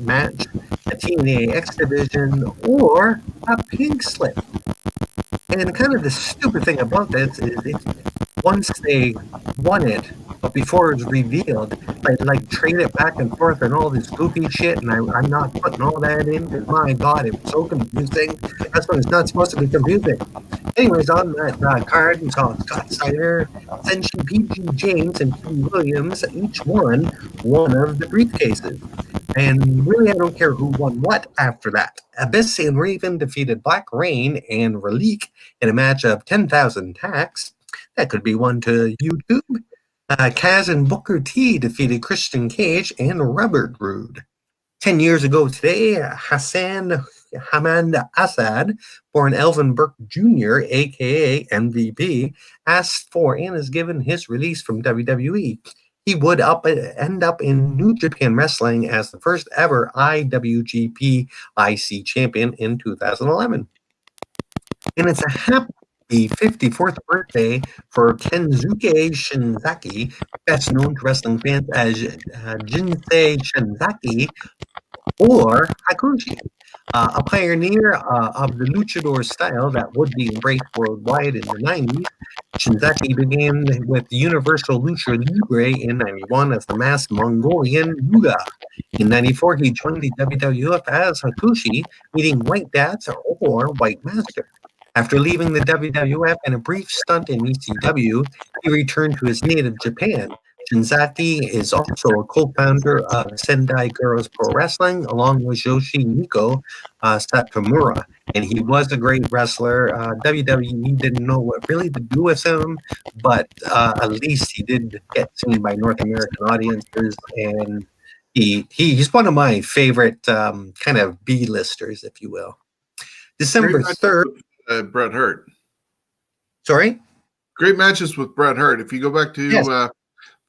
match, a TNA X Division, or a pink slip. And kind of the stupid thing about this is once they won it, but before it was revealed, like trade it back and forth and all this goofy shit, and I'm not putting all that in because my God, it was so confusing. That's when it's not supposed to be confusing. Anyways, on that card, we saw Scott Steiner, Senshin P.G. James, and P. Williams each won one of the briefcases. And really, I don't care who won what after that. Abyss and Raven defeated Black Rain and Relique in a match of 10,000 tacks. That could be one to YouTube. Kaz and Booker T defeated Christian Cage and Robert Roode. 10 years ago today, Hassan Hamad Assad, born Elvin Burke Jr., aka MVP, asked for and is given his release from WWE. He would end up in New Japan Wrestling as the first ever IWGP IC champion in 2011. And it's a happy 54th birthday for Kensuke Shinzaki, best known to wrestling fans as Jinsei Shinzaki or Hakushi. A pioneer of the luchador style that would be embraced worldwide in the 90s, Shinzaki began with Universal Lucha Libre in 91 as the masked Mongolian Yuga. In 94, he joined the WWF as Hakushi, meeting White Dats or White Master. After leaving the WWF and a brief stunt in ECW, he returned to his native Japan. Shinzaki is also a co-founder of Sendai Girls Pro Wrestling, along with Yoshihiko Satomura. And he was a great wrestler. WWE didn't know what really to do with him, but at least he did get seen by North American audiences. And he's one of my favorite kind of B-listers, if you will. December 3rd. Bret Hart. Sorry? Great matches with Bret Hart. If you go back to Yes.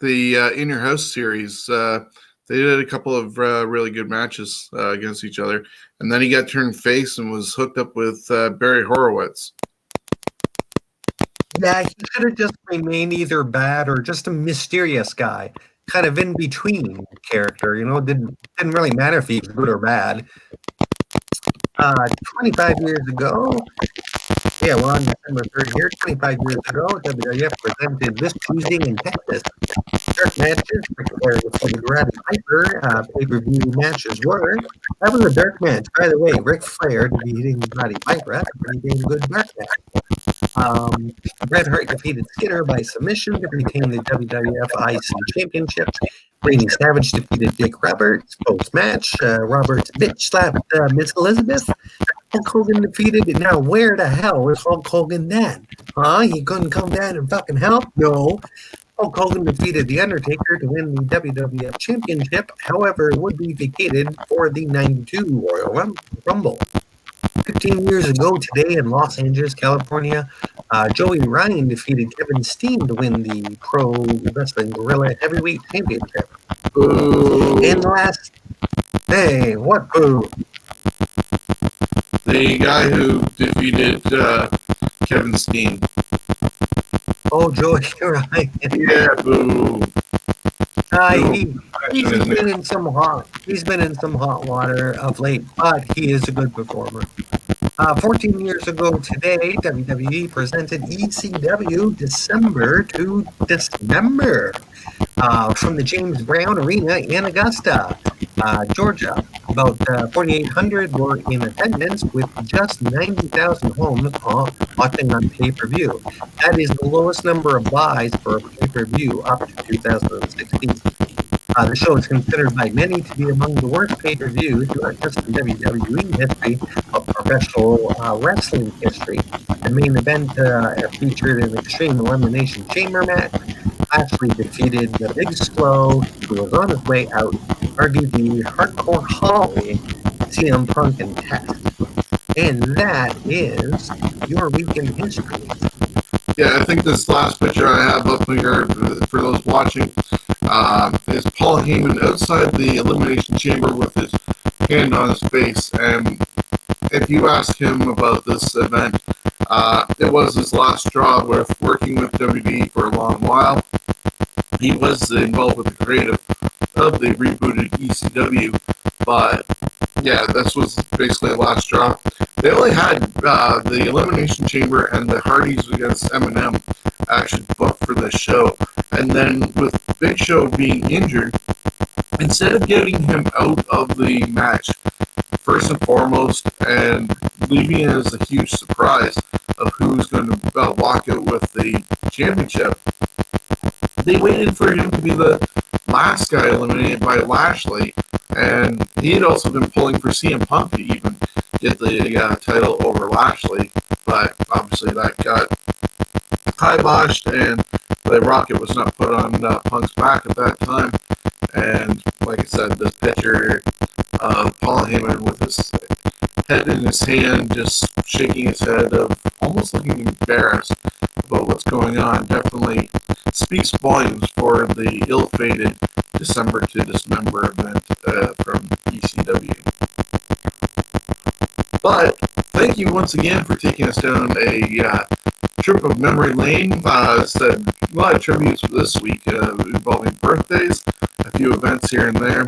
The In Your House series, they did a couple of really good matches against each other. And then he got turned face and was hooked up with Barry Horowitz. Yeah, he could have just remained either bad or just a mysterious guy, kind of in between character. Didn't really matter if he was good or bad. 25 years ago, we're on December 3rd here. 25 years ago, WWF presented This Tuesday in Texas. Dark matches, Ric Flair defeated Roddy Piper. Pay-per-view matches were. That was a dark match. By the way, Ric Flair defeating Roddy Piper. That's a pretty damn good dark match. Bret Hart defeated Skinner by submission to retain the WWF IC Championship. Randy Savage defeated Dick Roberts post-match. Roberts bitch slapped Miss Elizabeth. Hulk Hogan defeated. Now, where the hell was Hulk Hogan then? He couldn't come down and fucking help? No. Hulk Hogan defeated The Undertaker to win the WWF Championship. However, it would be vacated for the 92 Royal Rumble. 15 years ago today in Los Angeles, California, Joey Ryan defeated Kevin Steen to win the Pro Wrestling Gorilla Heavyweight Championship. Boo. And last, hey, what boo? The guy who defeated Kevin Steen. Oh, Joey Ryan. Yeah, boo. He's been in some hot water of late, but he is a good performer. 14 years ago today, WWE presented ECW December to Dismember from the James Brown Arena in Augusta, Georgia. About 4,800 were in attendance with just 90,000 homes watching on pay-per-view. That is the lowest number of buys for a pay-per-view up to 2016. The show is considered by many to be among the worst pay-per-views, not just in WWE history, but professional wrestling history. The main event featured an Extreme Elimination Chamber match. Lashley defeated the Big Slow, who was on his way out, RVD, Hardcore Holly, CM Punk, and Test. And that is your week in history. Yeah, I think this last picture I have up here for those watching is Paul Heyman outside the Elimination Chamber with his hand on his face. And if you ask him about this event, it was his last straw with working with WWE for a long while. He was involved with the creative of the rebooted ECW, but yeah, this was basically the last straw. They only had the Elimination Chamber and the Hardys against Eminem actually booked for this show. And then with Big Show being injured, instead of getting him out of the match, first and foremost, and leaving it as a huge surprise of who who's going to walk out with the championship. They waited for him to be the last guy eliminated by Lashley, and he had also been pulling for CM Punk to even get the title over Lashley, but obviously that got kiboshed, and the rocket was not put on Punk's back at that time. And like I said, this picture of Paul Heyman with his head in his hand, just shaking his head, of almost looking embarrassed about what's going on, definitely speaks volumes for the ill-fated December to Dismember event from ECW. But thank you once again for taking us down a trip of memory lane. Said a lot of tributes this week involving birthdays, a few events here and there,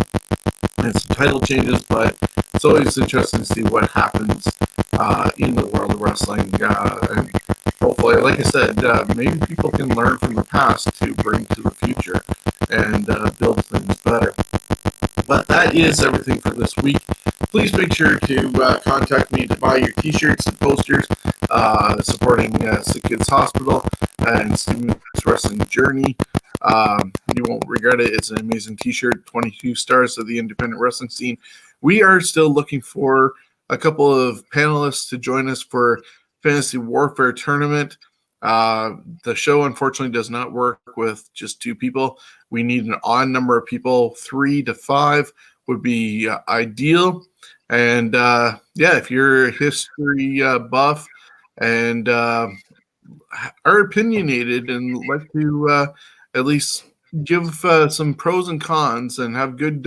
and some title changes, but it's always interesting to see what happens in the world of wrestling. And hopefully, like I said, maybe people can learn from the past to bring to the future and build things better. But that is everything for this week. Please make sure to contact me to buy your t-shirts and posters supporting Sick Kids Hospital and Steven's Wrestling Journey. You won't regret it. It's an amazing t-shirt, 22 stars of the independent wrestling scene. We are still looking for a couple of panelists to join us for Fantasy Warfare Tournament. The show, unfortunately, does not work with just 2 people. We need an odd number of people. 3 to 5 would be ideal. And if you're a history buff and are opinionated and like to at least give some pros and cons and have good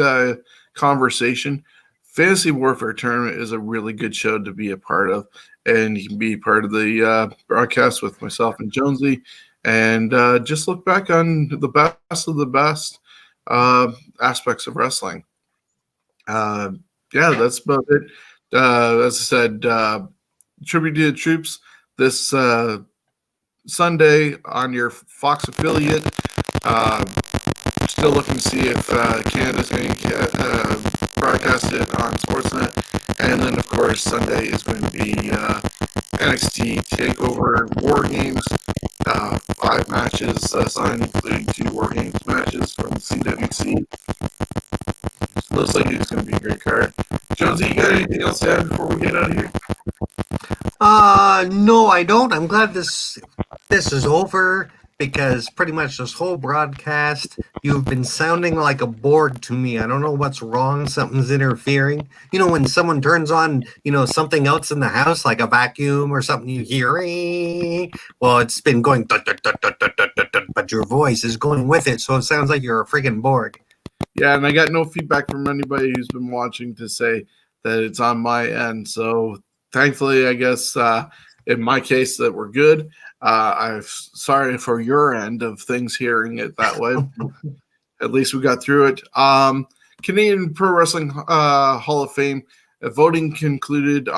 conversation, Fantasy Warfare Tournament is a really good show to be a part of. And you can be part of the broadcast with myself and Jonesy, and just look back on the best of the best aspects of wrestling. That's about it. As I said, tribute to the troops this Sunday on your Fox affiliate. Still looking to see if Canada's going to broadcast it on Sportsnet. And then, of course, Sunday is going to be NXT Takeover Wargames. 5 matches signed, including 2 Wargames matches from the CWC. Looks like it's going to be a great card. Jonesy, you got anything else to add before we get out of here? No, I don't. I'm glad this is over, because pretty much this whole broadcast, you've been sounding like a Borg to me. I don't know what's wrong. Something's interfering. You know, when someone turns on, something else in the house, like a vacuum or something, you hear, well, it's been going, but your voice is going with it, so it sounds like you're a freaking Borg. Yeah, and I got no feedback from anybody who's been watching to say that it's on my end. So thankfully, I guess in my case that we're good. I'm sorry for your end of things hearing it that way. At least we got through it. Canadian Pro Wrestling Hall of Fame voting concluded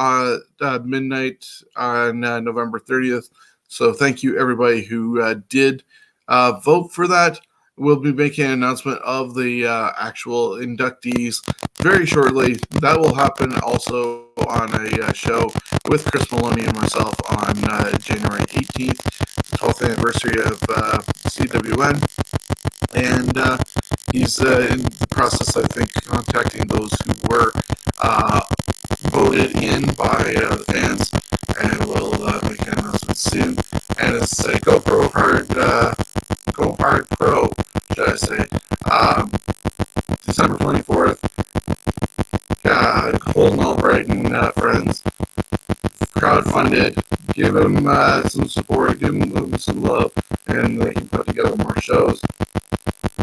midnight on November 30th. So thank you, everybody who did vote for that. We'll be making an announcement of the actual inductees very shortly. That will happen also on a show with Chris Maloney and myself on January 18th, 12th anniversary of CWN. And he's in the process, I think, contacting those who were voted in by the fans, and we'll make an announcement soon. And it's a GoPro Hard Pro, should I say, December 24th. Colton Albright and friends crowdfunded. Give them some support, give them some love, and they can put together more shows.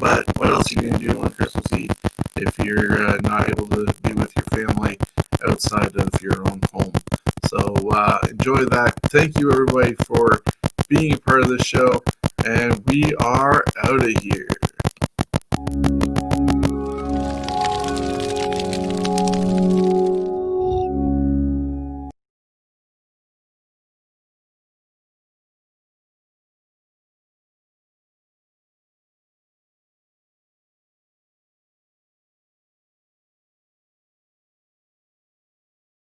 But what else are you going to do on Christmas Eve if you're not able to be with your family outside of your own home? So enjoy that. Thank you, everybody, for being a part of this show, and we are out of here.